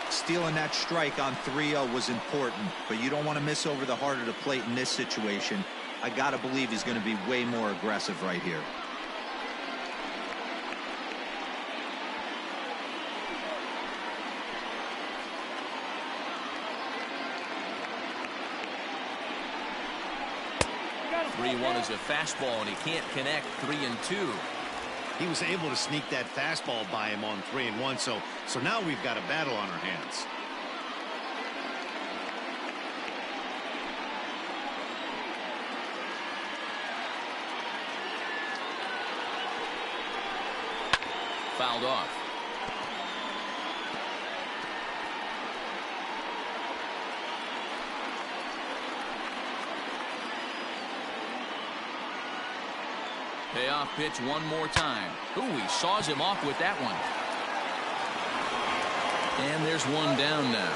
Stealing that strike on 3-0 was important, but you don't want to miss over the heart of the plate in this situation. I got to believe he's going to be way more aggressive right here. One is a fastball, and he can't connect. 3-2. He was able to sneak that fastball by him on 3-1, so now we've got a battle on our hands. Fouled off. Payoff pitch one more time. Ooh, he saws him off with that one. And there's one down now.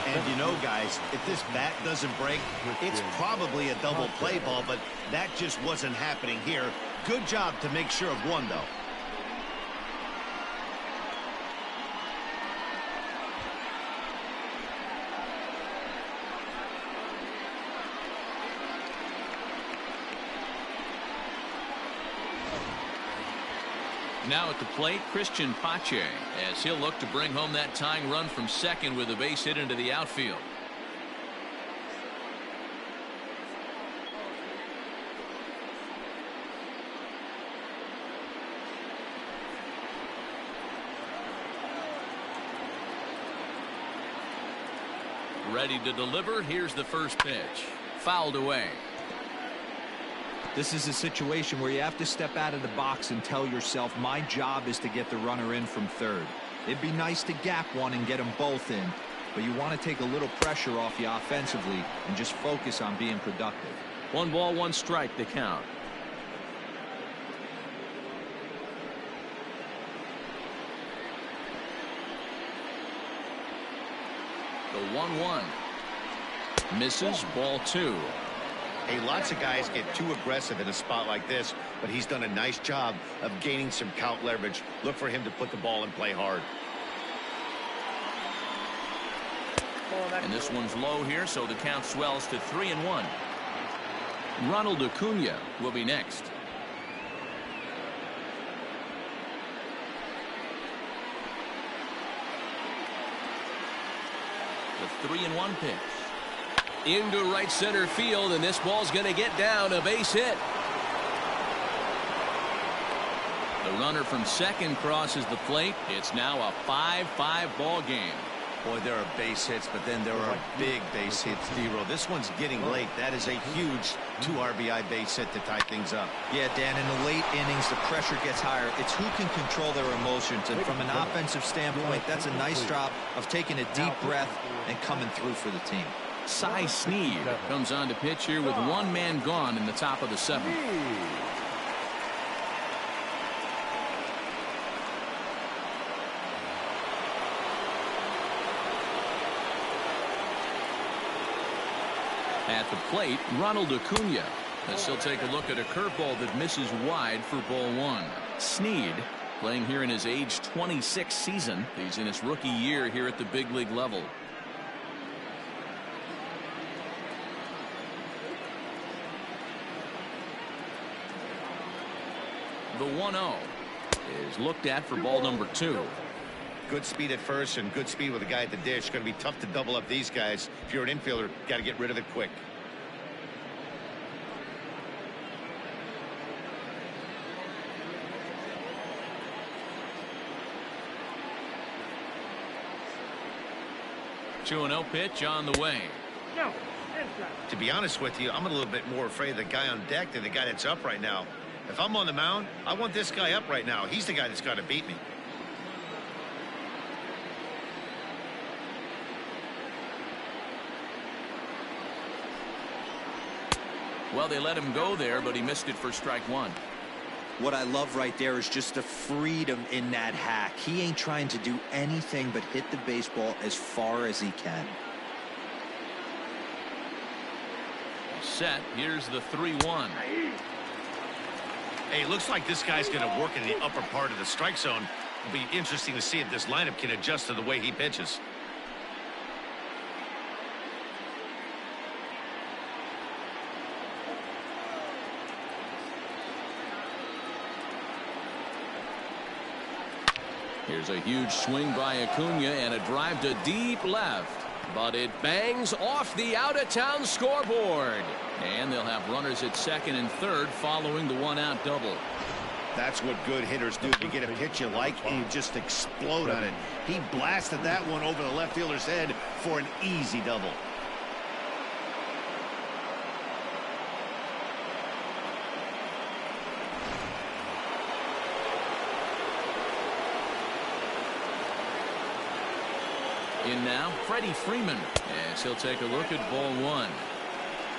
And you know, guys, if this bat doesn't break, it's probably a double play ball, but that just wasn't happening here. Good job to make sure of one, though. Now at the plate, Christian Pache, as he'll look to bring home that tying run from second with a base hit into the outfield. Ready to deliver. Here's the first pitch. Fouled away. This is a situation where you have to step out of the box and tell yourself, my job is to get the runner in from third. It'd be nice to gap one and get them both in, but you want to take a little pressure off you offensively and just focus on being productive. 1 ball, 1 strike to count. The 1-1. Misses. Ball 2. Hey, lots of guys get too aggressive in a spot like this, but he's done a nice job of gaining some count leverage. Look for him to put the ball and play hard. And this one's low here, so the count swells to 3-1. Ronald Acuna will be next. The 3-1 pitch. Into right center field, and this ball's going to get down, a base hit. The runner from second crosses the plate. It's now a 5-5 ball game. Boy, there are base hits, but then there are big base hits, D-Row. This one's getting late. That is a huge 2 RBI base hit to tie things up. Yeah, Dan, in the late innings, the pressure gets higher. It's who can control their emotions, and from an offensive standpoint, that's a nice job of taking a deep breath and coming through for the team. Cy Sneed comes on to pitch here with 1 man gone in the top of the 7th. At the plate, Ronald Acuna. As he'll take a look at a curveball that misses wide for ball one. Snead, playing here in his age 26 season. He's in his rookie year here at the big league level. The 1-0 is looked at for ball number 2. Good speed at first and good speed with a guy at the dish. Going to be tough to double up these guys. If you're an infielder, got to get rid of it quick. Two 2-0 pitch on the way. To be honest with you, I'm a little bit more afraid of the guy on deck than the guy that's up right now. If I'm on the mound, I want this guy up right now. He's the guy that's got to beat me. Well, they let him go there, but he missed it for strike one. What I love right there is just the freedom in that hack. He ain't trying to do anything but hit the baseball as far as he can. Set. Here's the 3-1. Hey, it looks like this guy's going to work in the upper part of the strike zone. It'll be interesting to see if this lineup can adjust to the way he pitches. Here's a huge swing by Acuna and a drive to deep left. But it bangs off the out-of-town scoreboard. And they'll have runners at second and third following the one-out double. That's what good hitters do. You get a pitch you like and you just explode on it. He blasted that one over the left fielder's head for an easy double. In now, Freddie Freeman, as he'll take a look at ball one.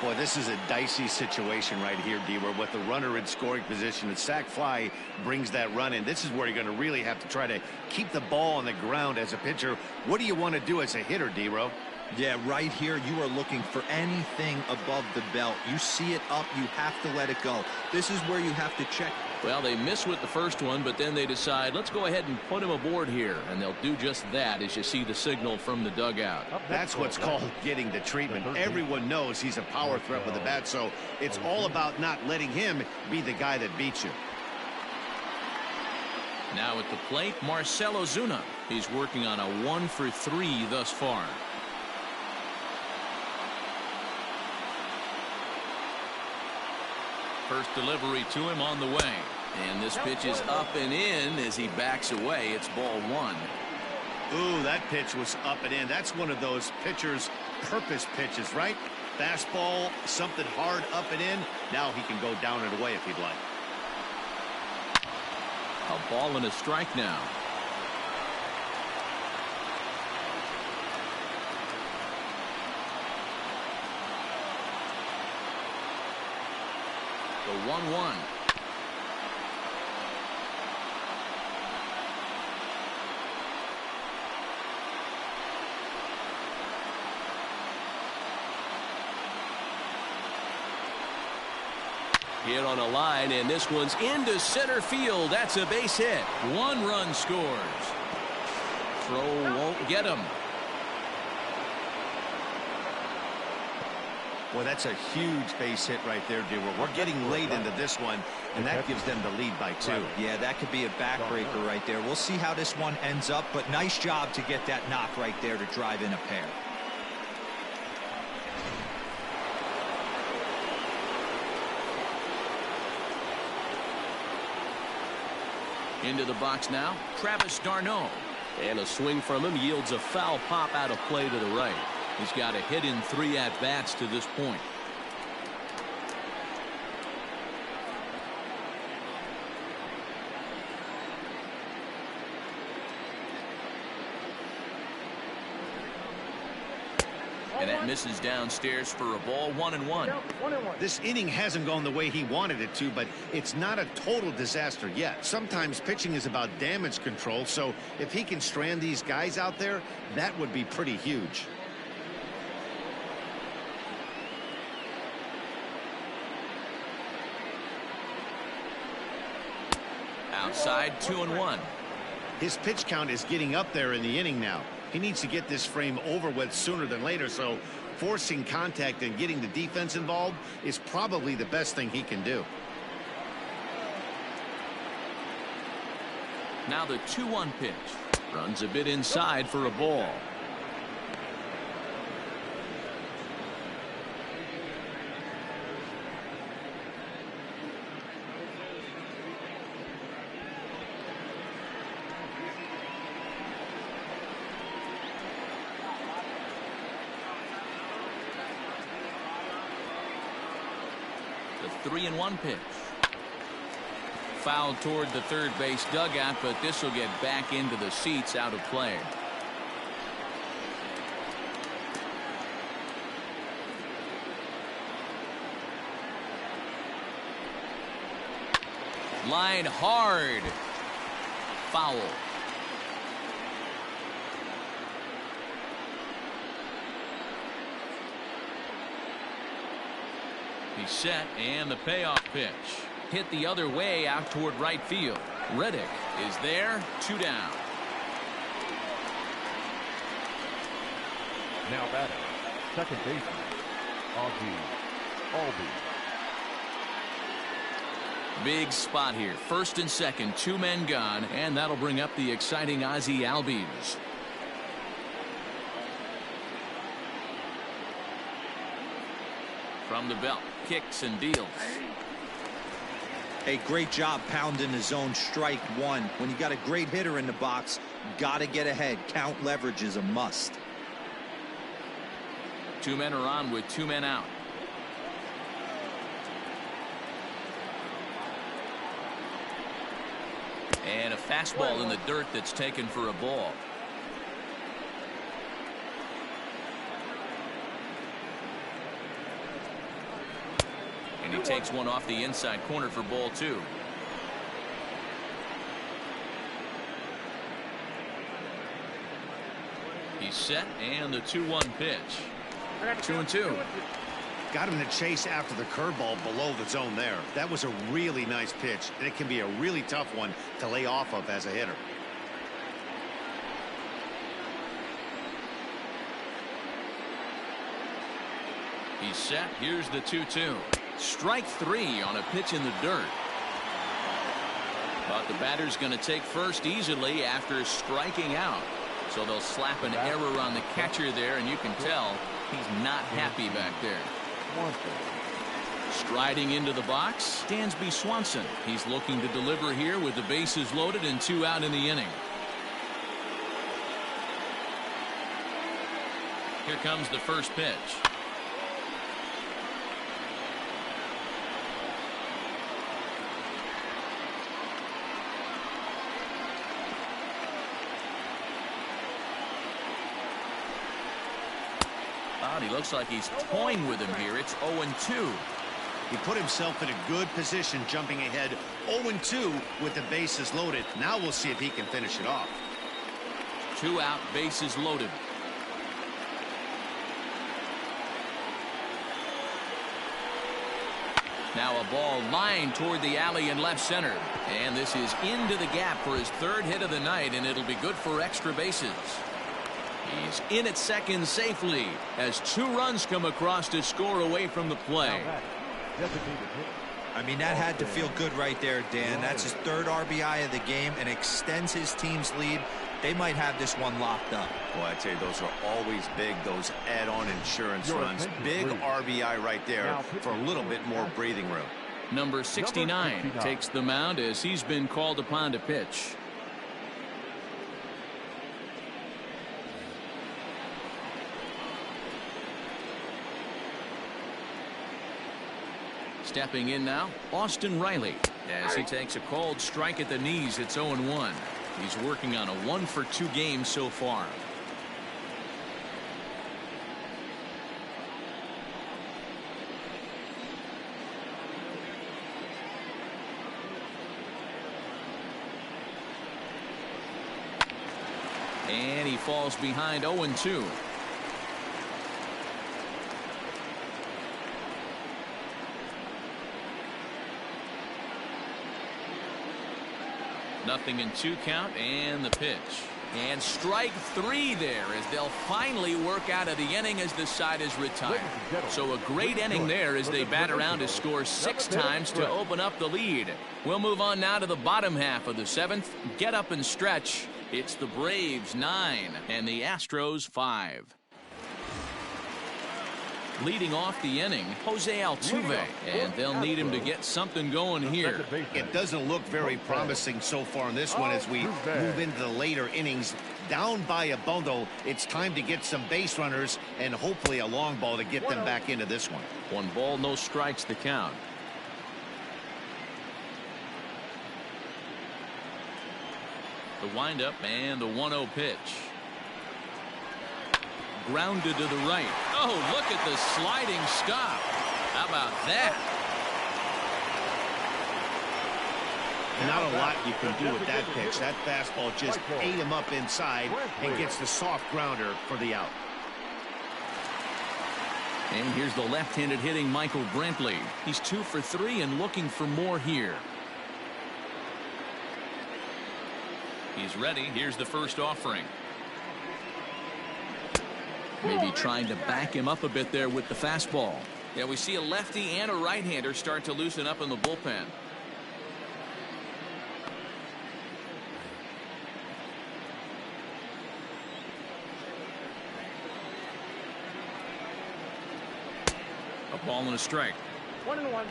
Boy, this is a dicey situation right here, D-Ware. With the runner in scoring position, the sac fly brings that run in. This is where you're going to really have to try to keep the ball on the ground as a pitcher. What do you want to do as a hitter, D-Ro? Yeah, right here, you are looking for anything above the belt. You see it up, you have to let it go. This is where you have to check. Well, they miss with the first one, but then they decide, let's go ahead and put him aboard here. And they'll do just that as you see the signal from the dugout. That's what's called getting the treatment. Everyone knows he's a power threat with the bat, so it's all about not letting him be the guy that beats you. Now at the plate, Marcell Ozuna. He's working on a 1-for-3 thus far. First delivery to him on the way. And this pitch is up and in as he backs away. It's ball one. Ooh, that pitch was up and in. That's one of those pitcher's purpose pitches, right? Fastball, something hard up and in. Now he can go down and away if he'd like. A ball and a strike now. The 1-1. Hit on a line, and this one's into center field. That's a base hit. 1 run scores. Throw won't get him. Well, that's a huge base hit right there, Dewar. We're getting late into this one, and that gives them the lead by 2. Yeah, that could be a backbreaker right there. We'll see how this one ends up, but nice job to get that knock right there to drive in a pair. Into the box now, Travis d'Arnaud. And a swing from him yields a foul pop out of play to the right. He's got a hit in 3 at-bats to this point. And that misses downstairs for a ball. 1-1. This inning hasn't gone the way he wanted it to, but it's not a total disaster yet. Sometimes pitching is about damage control, so if he can strand these guys out there, that would be pretty huge. Outside 2-1. His pitch count is getting up there in the inning now. He needs to get this frame over with sooner than later, so forcing contact and getting the defense involved is probably the best thing he can do. Now the 2-1 pitch. Runs a bit inside for a ball. The 3-1 pitch. Fouled toward the third base dugout, but this will get back into the seats, out of play. Line hard. Foul. He's set, and the payoff pitch. Hit the other way out toward right field. Reddick is there, 2 down. Now batting, second baseman, Albee. Big spot here. First and second, 2 men gone, and that'll bring up the exciting Ozzie Albies. From the belt, kicks and deals. Hey, great job pounding the zone. Strike one. When you got a great hitter in the box, got to get ahead. Count leverage is a must. 2 men are on with 2 men out. And a fastball in the dirt that's taken for a ball. And he takes one off the inside corner for ball 2. He's set, and the 2-1 pitch. 2-2. Got him to chase after the curveball below the zone there. That was a really nice pitch, and it can be a really tough one to lay off of as a hitter. He's set. Here's the 2-2. Strike 3 on a pitch in the dirt. But the batter's going to take first easily after striking out. So they'll slap an error on the catcher there, and you can tell he's not happy back there. Striding into the box, Dansby Swanson. He's looking to deliver here with the bases loaded and 2 out in the inning. Here comes the first pitch. He looks like he's toying with him here. It's 0-2. He put himself in a good position jumping ahead 0-2 with the bases loaded. Now we'll see if he can finish it off. 2 out, bases loaded. Now a ball lined toward the alley in left center. And this is into the gap for his 3rd hit of the night, and it'll be good for extra bases. He's in at second safely as 2 runs come across to score away from the play. I mean, that had to feel good right there, Dan. That's his 3rd RBI of the game and extends his team's lead. They might have this one locked up. Boy, I tell you, those are always big, those add-on insurance runs. Big RBI right there for a little bit more breathing room. Number 69 takes the mound as he's been called upon to pitch. Stepping in now, Austin Riley. As he takes a called strike at the knees, it's 0-1. He's working on a 1-for-2 game so far. And he falls behind 0-2. 0-2 count and the pitch. And strike 3 there as they'll finally work out of the inning as the side is retired. So a great inning there as they bat around to score 6 times to open up the lead. We'll move on now to the bottom half of the 7th. Get up and stretch. It's the Braves 9 and the Astros 5. Leading off the inning, Jose Altuve, and they'll need him to get something going here. It doesn't look very promising so far in this one as we move into the later innings. Down by a bundle, it's time to get some base runners and hopefully a long ball to get them back into this one. 1 ball, no strikes the count. The windup and the 1-0 pitch. Grounded to the right. Oh, look at the sliding stop. How about that? Not a lot you can do with that pitch. That fastball just ate him up inside and gets the soft grounder for the out. And here's the left-handed hitting Michael Brantley. He's 2 for 3 and looking for more here. He's ready. Here's the first offering. Maybe trying to back him up a bit there with the fastball. Yeah, we see a lefty and a right-hander start to loosen up in the bullpen. A ball and a strike. 1-1.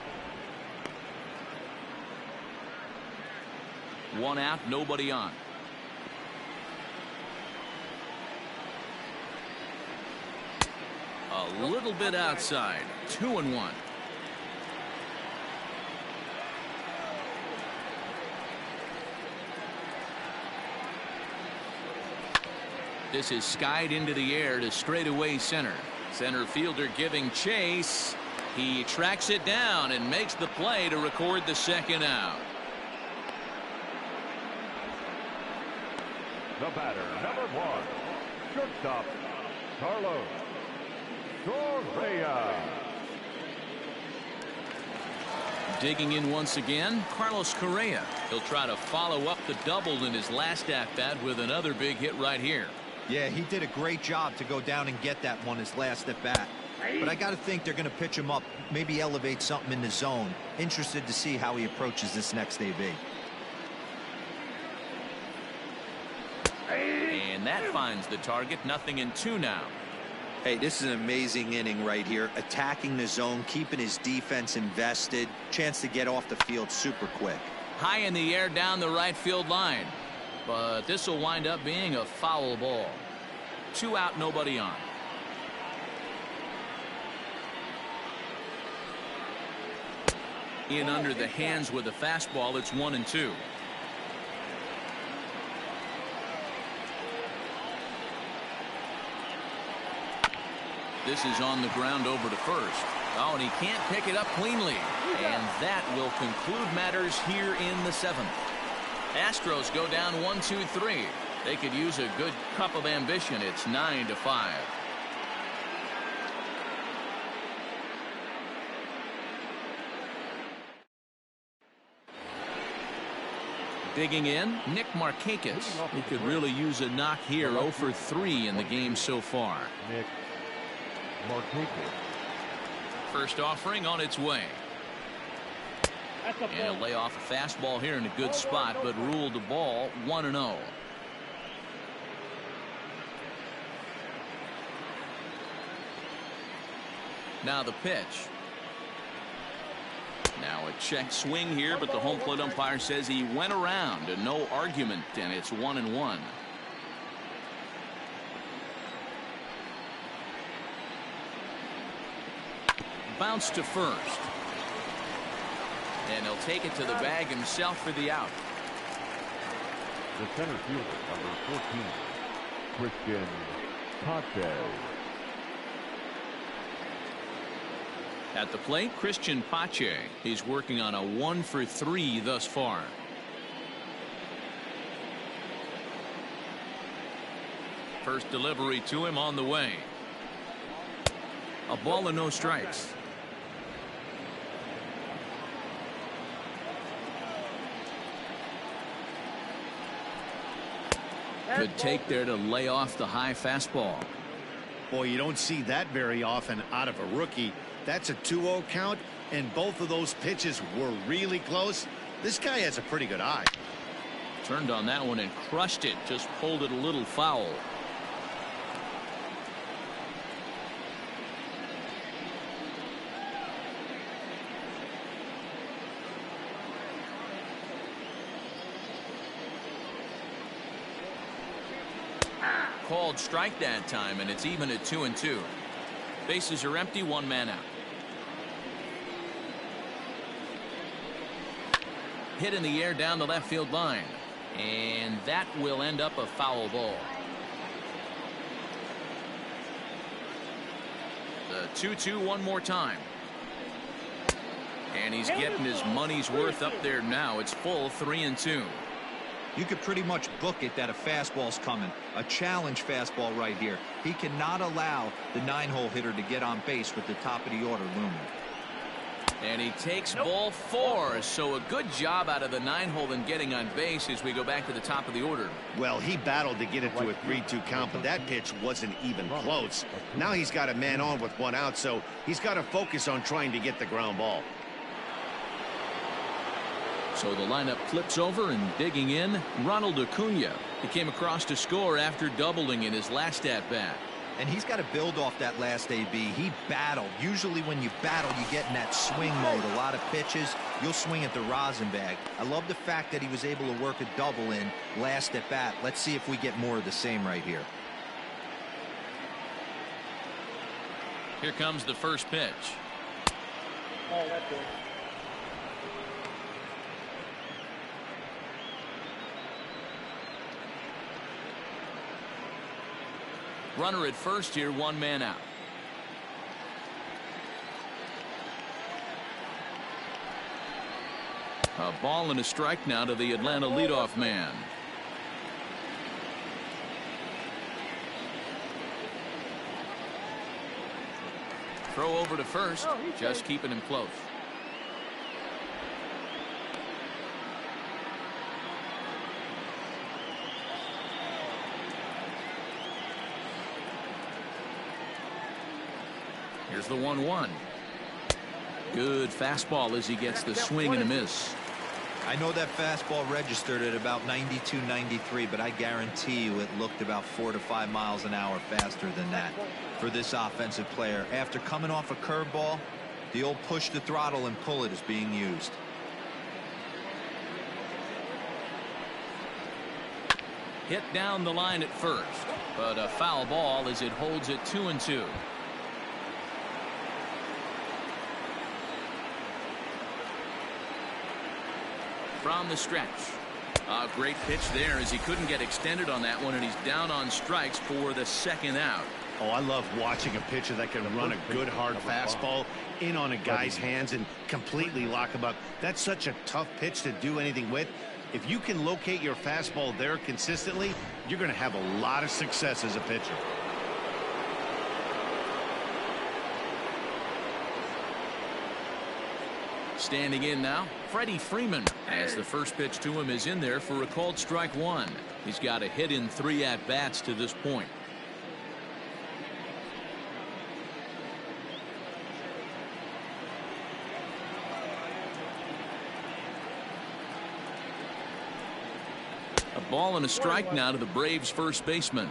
1 out, nobody on. A little bit outside. 2-1. This is skied into the air to straightaway center. Center fielder giving chase. He tracks it down and makes the play to record the second out. The batter, number 1, shortstop, Carlos Correa. Digging in once again, Carlos Correa. He'll try to follow up the double in his last at-bat with another big hit right here. Yeah, he did a great job to go down and get that one his last at-bat. But I got to think they're going to pitch him up, maybe elevate something in the zone. Interested to see how he approaches this next AB. And that finds the target. 0-2 now. Hey, this is an amazing inning right here. Attacking the zone, keeping his defense invested. Chance to get off the field super quick. High in the air down the right field line. But this will wind up being a foul ball. 2 out, nobody on. In under the hands with a fastball. It's 1-2. This is on the ground over to first. Oh, and he can't pick it up cleanly. And that will conclude matters here in the 7th. Astros go down 1-2-3. They could use a good cup of ambition. It's 9-5. Digging in, Nick Markakis. He could really use a knock here. 0 for 3 in the game so far. Nick Markakis. First offering on its way. And he'll lay off a fastball here in a good spot, but ruled the ball 1-0. Now the pitch. Now a check swing here, but the home plate umpire says he went around and no argument, and it's 1-1. Bounce to first. And he'll take it to the bag himself for the out. The center fielder, number 14, Christian Pache. At the plate, Christian Pache. He's working on a 1 for 3 thus far. First delivery to him on the way. A ball and no strikes. Good take there to lay off the high fastball. Boy, you don't see that very often out of a rookie. That's a 2-0 count, and both of those pitches were really close. This guy has a pretty good eye. Turned on that one and crushed it. Just pulled it a little foul. Called strike that time, and it's even at 2-2. Bases are empty, one man out. Hit in the air down the left field line, and that will end up a foul ball. The 2-2 one more time, and he's getting his money's worth up there now. It's full 3-2. You could pretty much book it that a fastball's coming. A challenge fastball right here. He cannot allow the 9-hole hitter to get on base with the top of the order looming. And he takes ball 4. So a good job out of the 9-hole in getting on base as we go back to the top of the order. Well, he battled to get it to a 3-2 count, but that pitch wasn't even close. Now he's got a man on with 1 out, so he's got to focus on trying to get the ground ball. So the lineup flips over, and digging in, Ronald Acuna. He came across to score after doubling in his last at-bat. And he's got to build off that last AB. He battled. Usually when you battle, you get in that swing mode. A lot of pitches, you'll swing at the rosin bag. I love the fact that he was able to work a double in last at bat. Let's see if we get more of the same right here. Here comes the first pitch. Oh, that's good. Runner at first here, one man out. A ball and a strike now to the Atlanta leadoff man. Throw over to first, just keeping him close. Here's the 1-1. Good fastball as he gets the swing and a miss. I know that fastball registered at about 92, 93, but I guarantee you it looked about 4 to 5 miles an hour faster than that for this offensive player. After coming off a curveball, the old push the throttle and pull it is being used. Hit down the line at first, but a foul ball as it holds it 2-2. From the stretch. A great pitch there as he couldn't get extended on that one, and he's down on strikes for the second out. Oh, I love watching a pitcher that can run a good hard fastball in on a guy's hands and completely lock him up. That's such a tough pitch to do anything with. If you can locate your fastball there consistently, you're going to have a lot of success as a pitcher. Standing in now, Freddie Freeman, as the first pitch to him is in there for a called strike 1. He's got a hit in 3 at-bats to this point. A ball and a strike now to the Braves first baseman.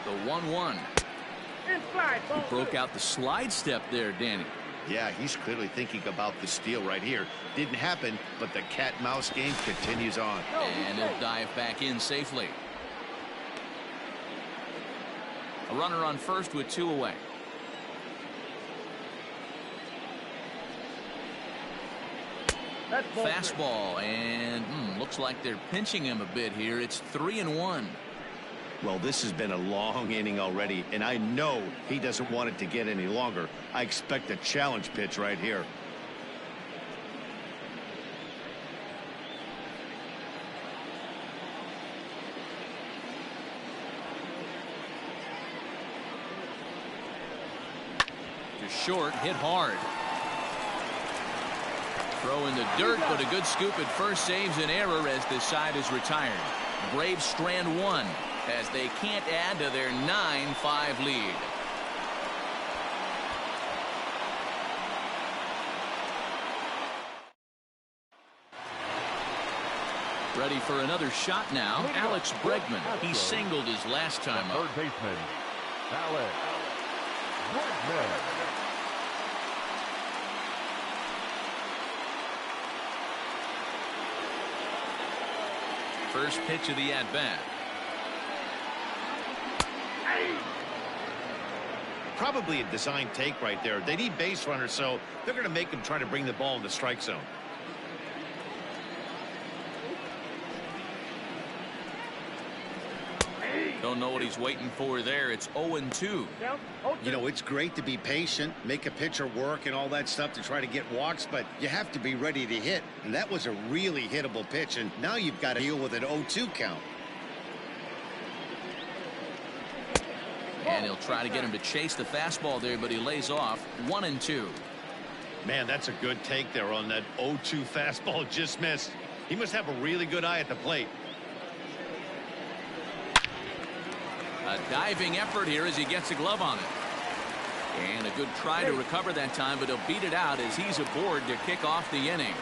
The 1-1. He broke out the slide step there, Danny. Yeah, he's clearly thinking about the steal right here. Didn't happen, but the cat-mouse game continues on. And he'll dive back in safely. A runner on first with 2 away. Fastball, and looks like they're pinching him a bit here. It's 3-1. Well, this has been a long inning already, and I know he doesn't want it to get any longer. I expect a challenge pitch right here. To short, hit hard. Throw in the dirt, but a good scoop at first saves an error as this side is retired. Braves strand one as they can't add to their 9-5 lead. Ready for another shot now. Alex Bregman. He singled his last time up. Third baseman, Alex Bregman. First pitch of the at-bat. Probably a design take right there. They need base runners, so they're going to make him try to bring the ball in the strike zone. Don't know what he's waiting for there. It's 0-2. You know, it's great to be patient, make a pitcher work and all that stuff to try to get walks, but you have to be ready to hit. And that was a really hittable pitch, and now you've got to deal with an 0-2 count. And he'll try to get him to chase the fastball there, but he lays off. 1-2. Man, that's a good take there on that 0-2 fastball. Just missed. He must have a really good eye at the plate. A diving effort here as he gets a glove on it. And a good try to recover that time, but he'll beat it out as he's aboard to kick off the inning.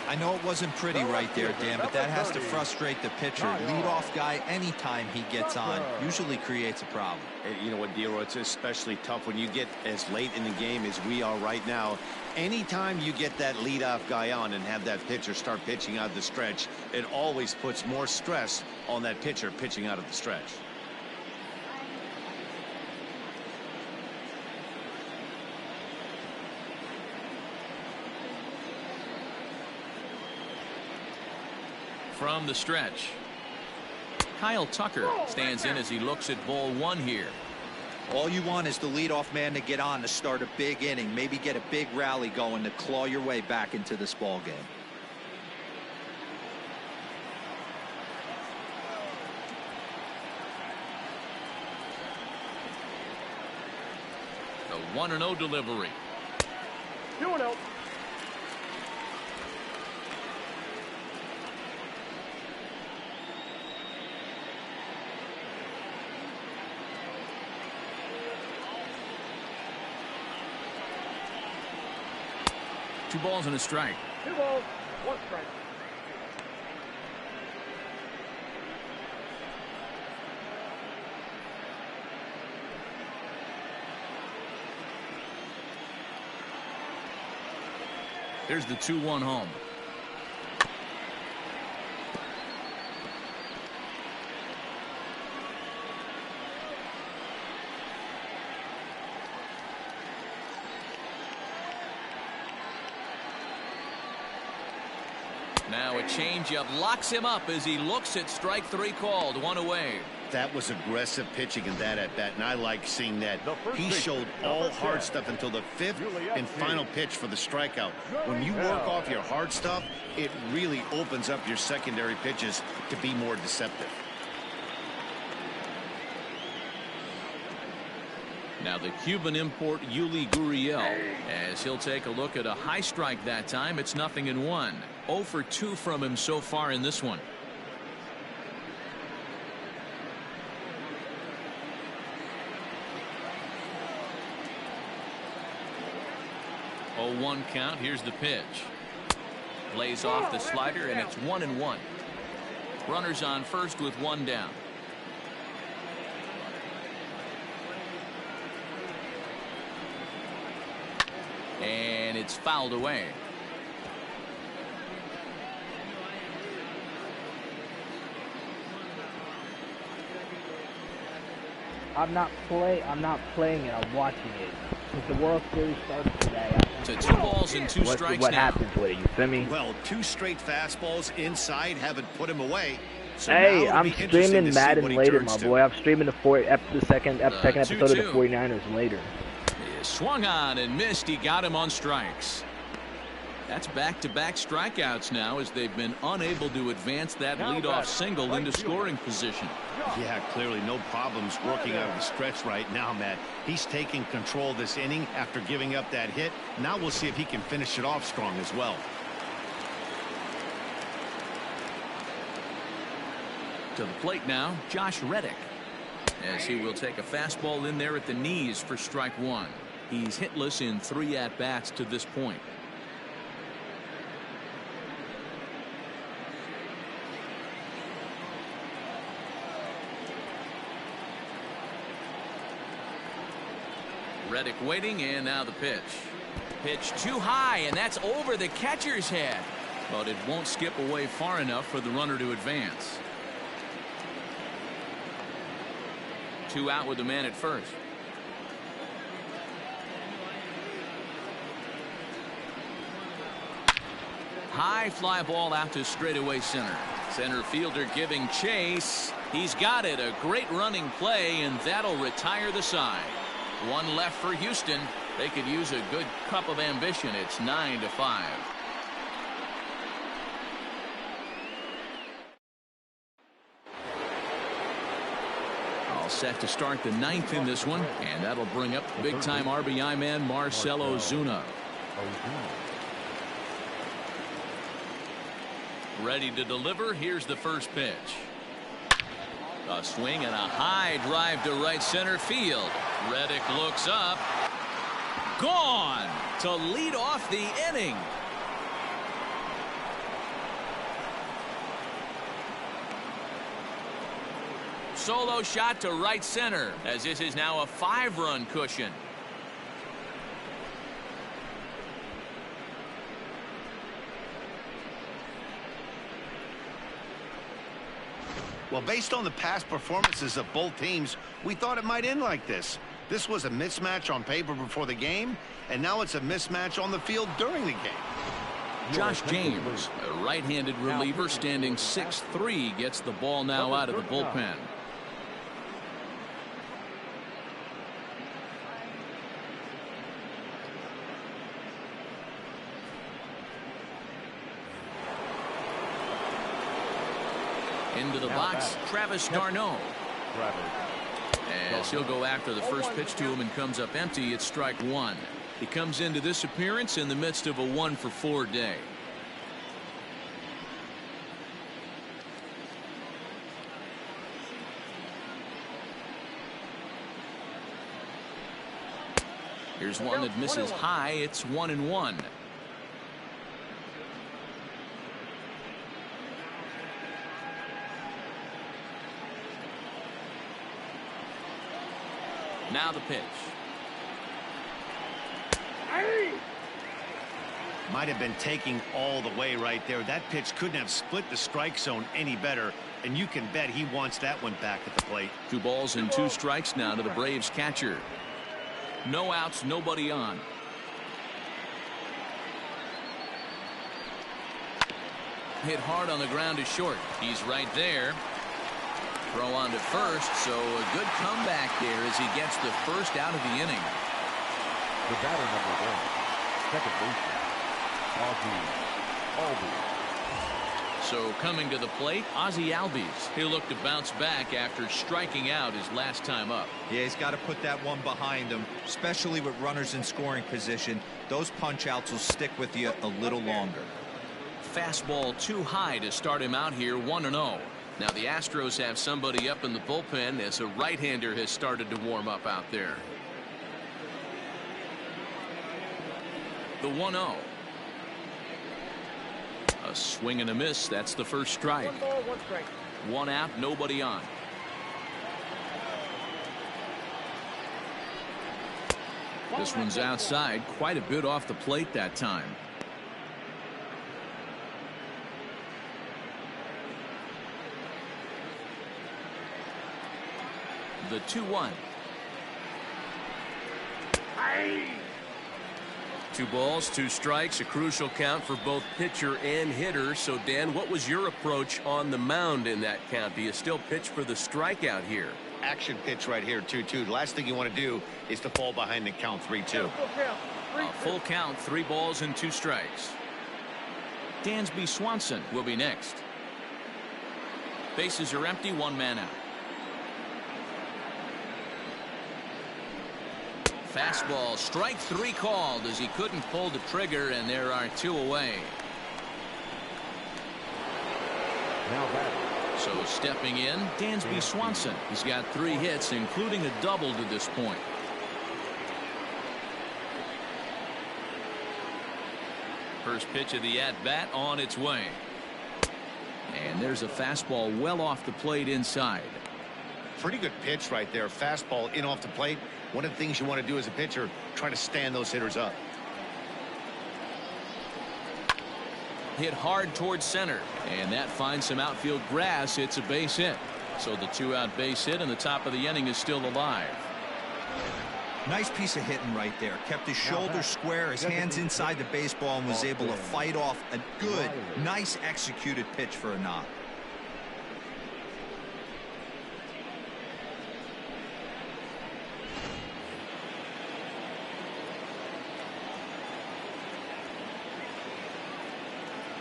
I know it wasn't pretty right there, Dan, but that has to frustrate the pitcher. Leadoff guy, anytime he gets on, usually creates a problem. You know what, Dero, it's especially tough when you get as late in the game as we are right now. Anytime you get that leadoff guy on and have that pitcher start pitching out of the stretch, it always puts more stress on that pitcher pitching out of the stretch. From the stretch, Kyle Tucker stands in as he looks at ball one here. All you want is the leadoff man to get on to start a big inning, maybe get a big rally going to claw your way back into this ball game. The 1-0 delivery. 2-0. Two balls and a strike. 2 balls, 1 strike. Here's the 2-1 home. Now a changeup locks him up as he looks at strike three called. One away. That was aggressive pitching in that at bat, and I like seeing that. He showed all hard stuff until the 5th and final pitch for the strikeout. When you work off your hard stuff, it really opens up your secondary pitches to be more deceptive. Now the Cuban import Yuli Gurriel, as he'll take a look at a high strike that time. It's 0-1. 0 for 2 from him so far in this one. Oh, 1 count. Here's the pitch. Lays off the slider, and it's 1-1. Runners on first with 1 down. And it's fouled away. I'm not playing it. I'm watching it. Since the World Series started today. To 2 balls and 2 strikes what now. happens with it? You feel me? Well, 2 straight fastballs inside haven't put him away. So hey, I'm streaming Madden later, my boy. I'm streaming the second episode of the 49ers later. He swung on and missed. He got him on strikes. That's back-to-back strikeouts now as they've been unable to advance that leadoff single into scoring position. Yeah, clearly no problems working out of the stretch right now, Matt. He's taking control of this inning after giving up that hit. Now we'll see if he can finish it off strong as well. To the plate now, Josh Reddick, as he will take a fastball in there at the knees for strike one. He's hitless in 3 at-bats to this point. Reddick waiting, and now the pitch. Pitch too high, and that's over the catcher's head. But it won't skip away far enough for the runner to advance. 2 out with the man at first. High fly ball out to straightaway center. Center fielder giving chase. He's got it. A great running play, and that'll retire the side. 1 left for Houston. They could use a good cup of ambition. It's 9-5. All set to start the 9th in this one, and that'll bring up big-time RBI man Marcell Ozuna. Ready to deliver. Here's the first pitch. A swing and a high drive to right center field. Reddick looks up. Gone to lead off the inning. Solo shot to right center, as this is now a 5-run cushion. Well, based on the past performances of both teams, we thought it might end like this. This was a mismatch on paper before the game, and now it's a mismatch on the field during the game. Josh James, a right-handed reliever standing 6'3", gets the ball now out of the bullpen. Into the box, Travis d'Arnaud. As he'll go after the first pitch to him and comes up empty, it's strike one. He comes into this appearance in the midst of a 1-for-4 day. Here's one that misses high. It's 1-1. Now the pitch. Might have been taking all the way right there. That pitch couldn't have split the strike zone any better, and you can bet he wants that one back at the plate. 2 balls and 2 strikes now to the Braves catcher. No outs, nobody on. Hit hard on the ground to short. He's right there. Throw on to first, so a good comeback there as he gets the first out of the inning. The batter number 1, second baseman, Ozzy Albies. So coming to the plate, Ozzy Albies. He'll look to bounce back after striking out his last time up. Yeah, he's got to put that one behind him, especially with runners in scoring position. Those punch outs will stick with you a little longer. Fastball too high to start him out here, 1-0. Now the Astros have somebody up in the bullpen as a right-hander has started to warm up out there. The 1-0. A swing and a miss. That's the first strike. 1 ball, 1 strike. 1 out, nobody on. This one's outside, quite a bit off the plate that time. The 2-1. 2 balls, 2 strikes, a crucial count for both pitcher and hitter. So, Dan, what was your approach on the mound in that count? Do you still pitch for the strikeout here? Action pitch right here, 2-2. The last thing you want to do is to fall behind the count 3-2. A full count, 3 balls and 2 strikes. Dansby Swanson will be next. Bases are empty, one man out. Fastball, strike three called as he couldn't pull the trigger, and there are two away. Now batting. So stepping in, Dansby Swanson. He's got 3 hits, including a double to this point. First pitch of the at-bat on its way. And there's a fastball well off the plate inside. Pretty good pitch right there. Fastball in off the plate. One of the things you want to do as a pitcher, try to stand those hitters up. Hit hard towards center, and that finds some outfield grass. It's a base hit. So the 2-out base hit, and the top of the inning is still alive. Nice piece of hitting right there. Kept his shoulders square, his hands inside the baseball, and was able to fight off a good, nice executed pitch for a knock.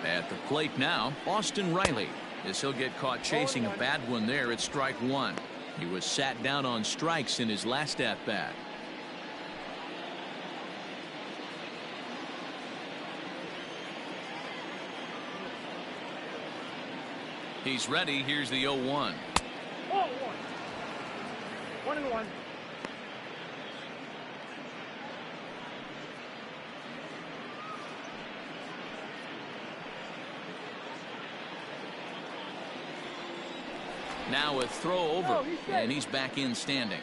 At the plate now, Austin Riley, as he'll get caught chasing a bad one there at strike 1. He was sat down on strikes in his last at-bat. He's ready. Here's the 0-1. 1-1. Now a throw over, and he's back in standing.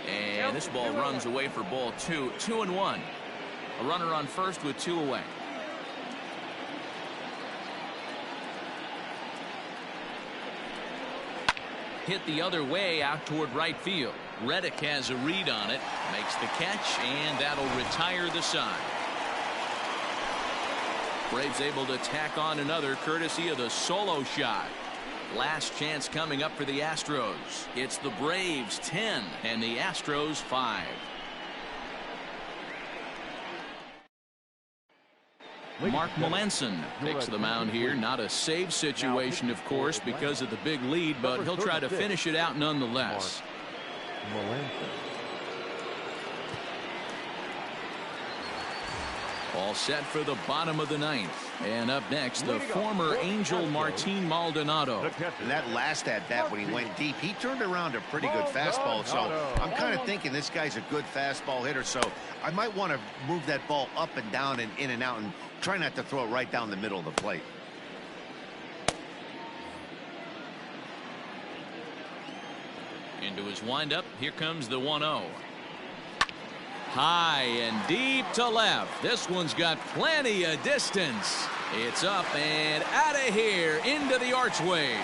And this ball runs away for ball 2. 2-1. A runner on first with 2 away. Hit the other way out toward right field. Reddick has a read on it, makes the catch, and that'll retire the side. Braves able to tack on another courtesy of the solo shot. Last chance coming up for the Astros. It's the Braves 10 and the Astros 5. Mark Melanson takes the mound here. Not a save situation, of course, because of the big lead, but he'll try to finish it out nonetheless. All set for the bottom of the 9th. And up next, the former Angel Martin Maldonado. And that last at-bat when he went deep, he turned around a pretty good fastball. So I'm kind of thinking this guy's a good fastball hitter. So I might want to move that ball up and down and in and out and try not to throw it right down the middle of the plate. Into his windup. Here comes the 1-0. High and deep to left. This one's got plenty of distance. It's up and out of here into the archways.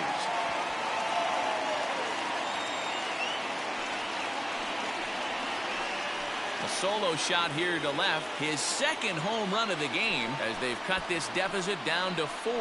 A solo shot here to left. His second home run of the game as they've cut this deficit down to 4.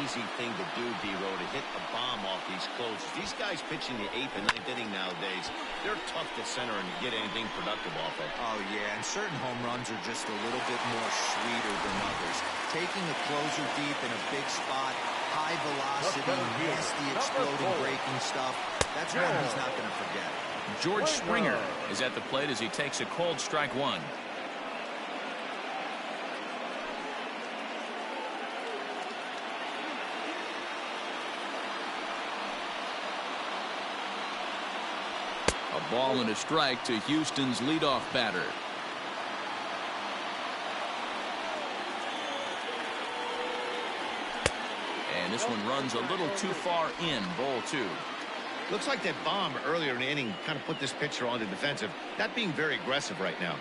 Easy thing to do, D-Row, to hit a bomb off these closes. These guys pitching the 8th and 9th inning nowadays, they're tough to center and get anything productive off of. Oh, yeah, and certain home runs are just a little bit more sweeter than others. Taking a closer deep in a big spot, high velocity, nasty, exploding, breaking stuff, that's one he's not going to forget. George Springer is at the plate as he takes a cold strike 1. A ball and a strike to Houston's leadoff batter. And this one runs a little too far in, ball 2. Looks like that bomb earlier in the inning kind of put this pitcher on the defensive. Not being very aggressive right now.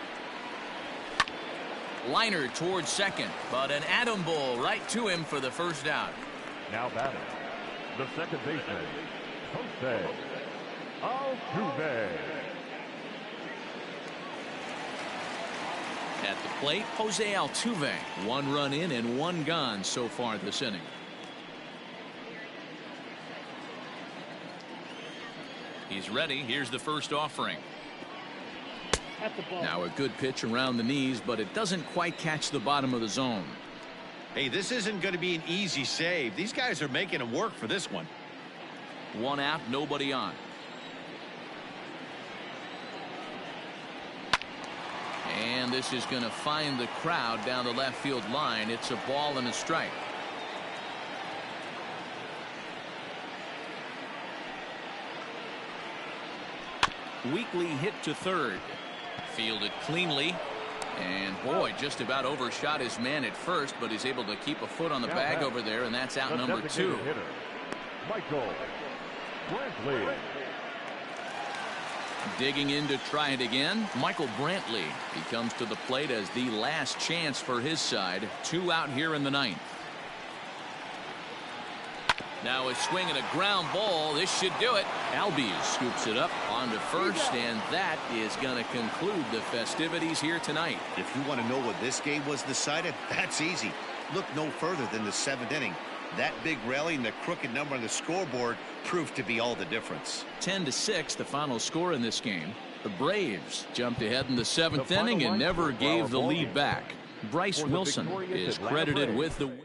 Liner towards second, but an atom ball right to him for the first out. Now batting, the second baseman, Jose Altuve. At the plate, Jose Altuve. 1 run in and 1 gone so far this inning. He's ready. Here's the first offering. Now a good pitch around the knees, but it doesn't quite catch the bottom of the zone. Hey, this isn't going to be an easy save. These guys are making him work for this one. 1 out, nobody on. And this is going to find the crowd down the left field line. It's a ball and a strike. Weekly hit to third. Fielded cleanly. And boy, just about overshot his man at first, but he's able to keep a foot on the bag over there, and that's out number 2. Hitter, Michael Brantley. Digging in to try it again, Michael Brantley. He comes to the plate as the last chance for his side. 2 out here in the 9th. Now a swing and a ground ball. This should do it. Albies scoops it up onto first, and that is going to conclude the festivities here tonight. If you want to know what this game was decided, that's easy. Look no further than the 7th inning. That big rally and the crooked number on the scoreboard proved to be all the difference. 10-6, the final score in this game. The Braves jumped ahead in the 7th inning and never gave the lead back. Bryce Wilson is credited with the win.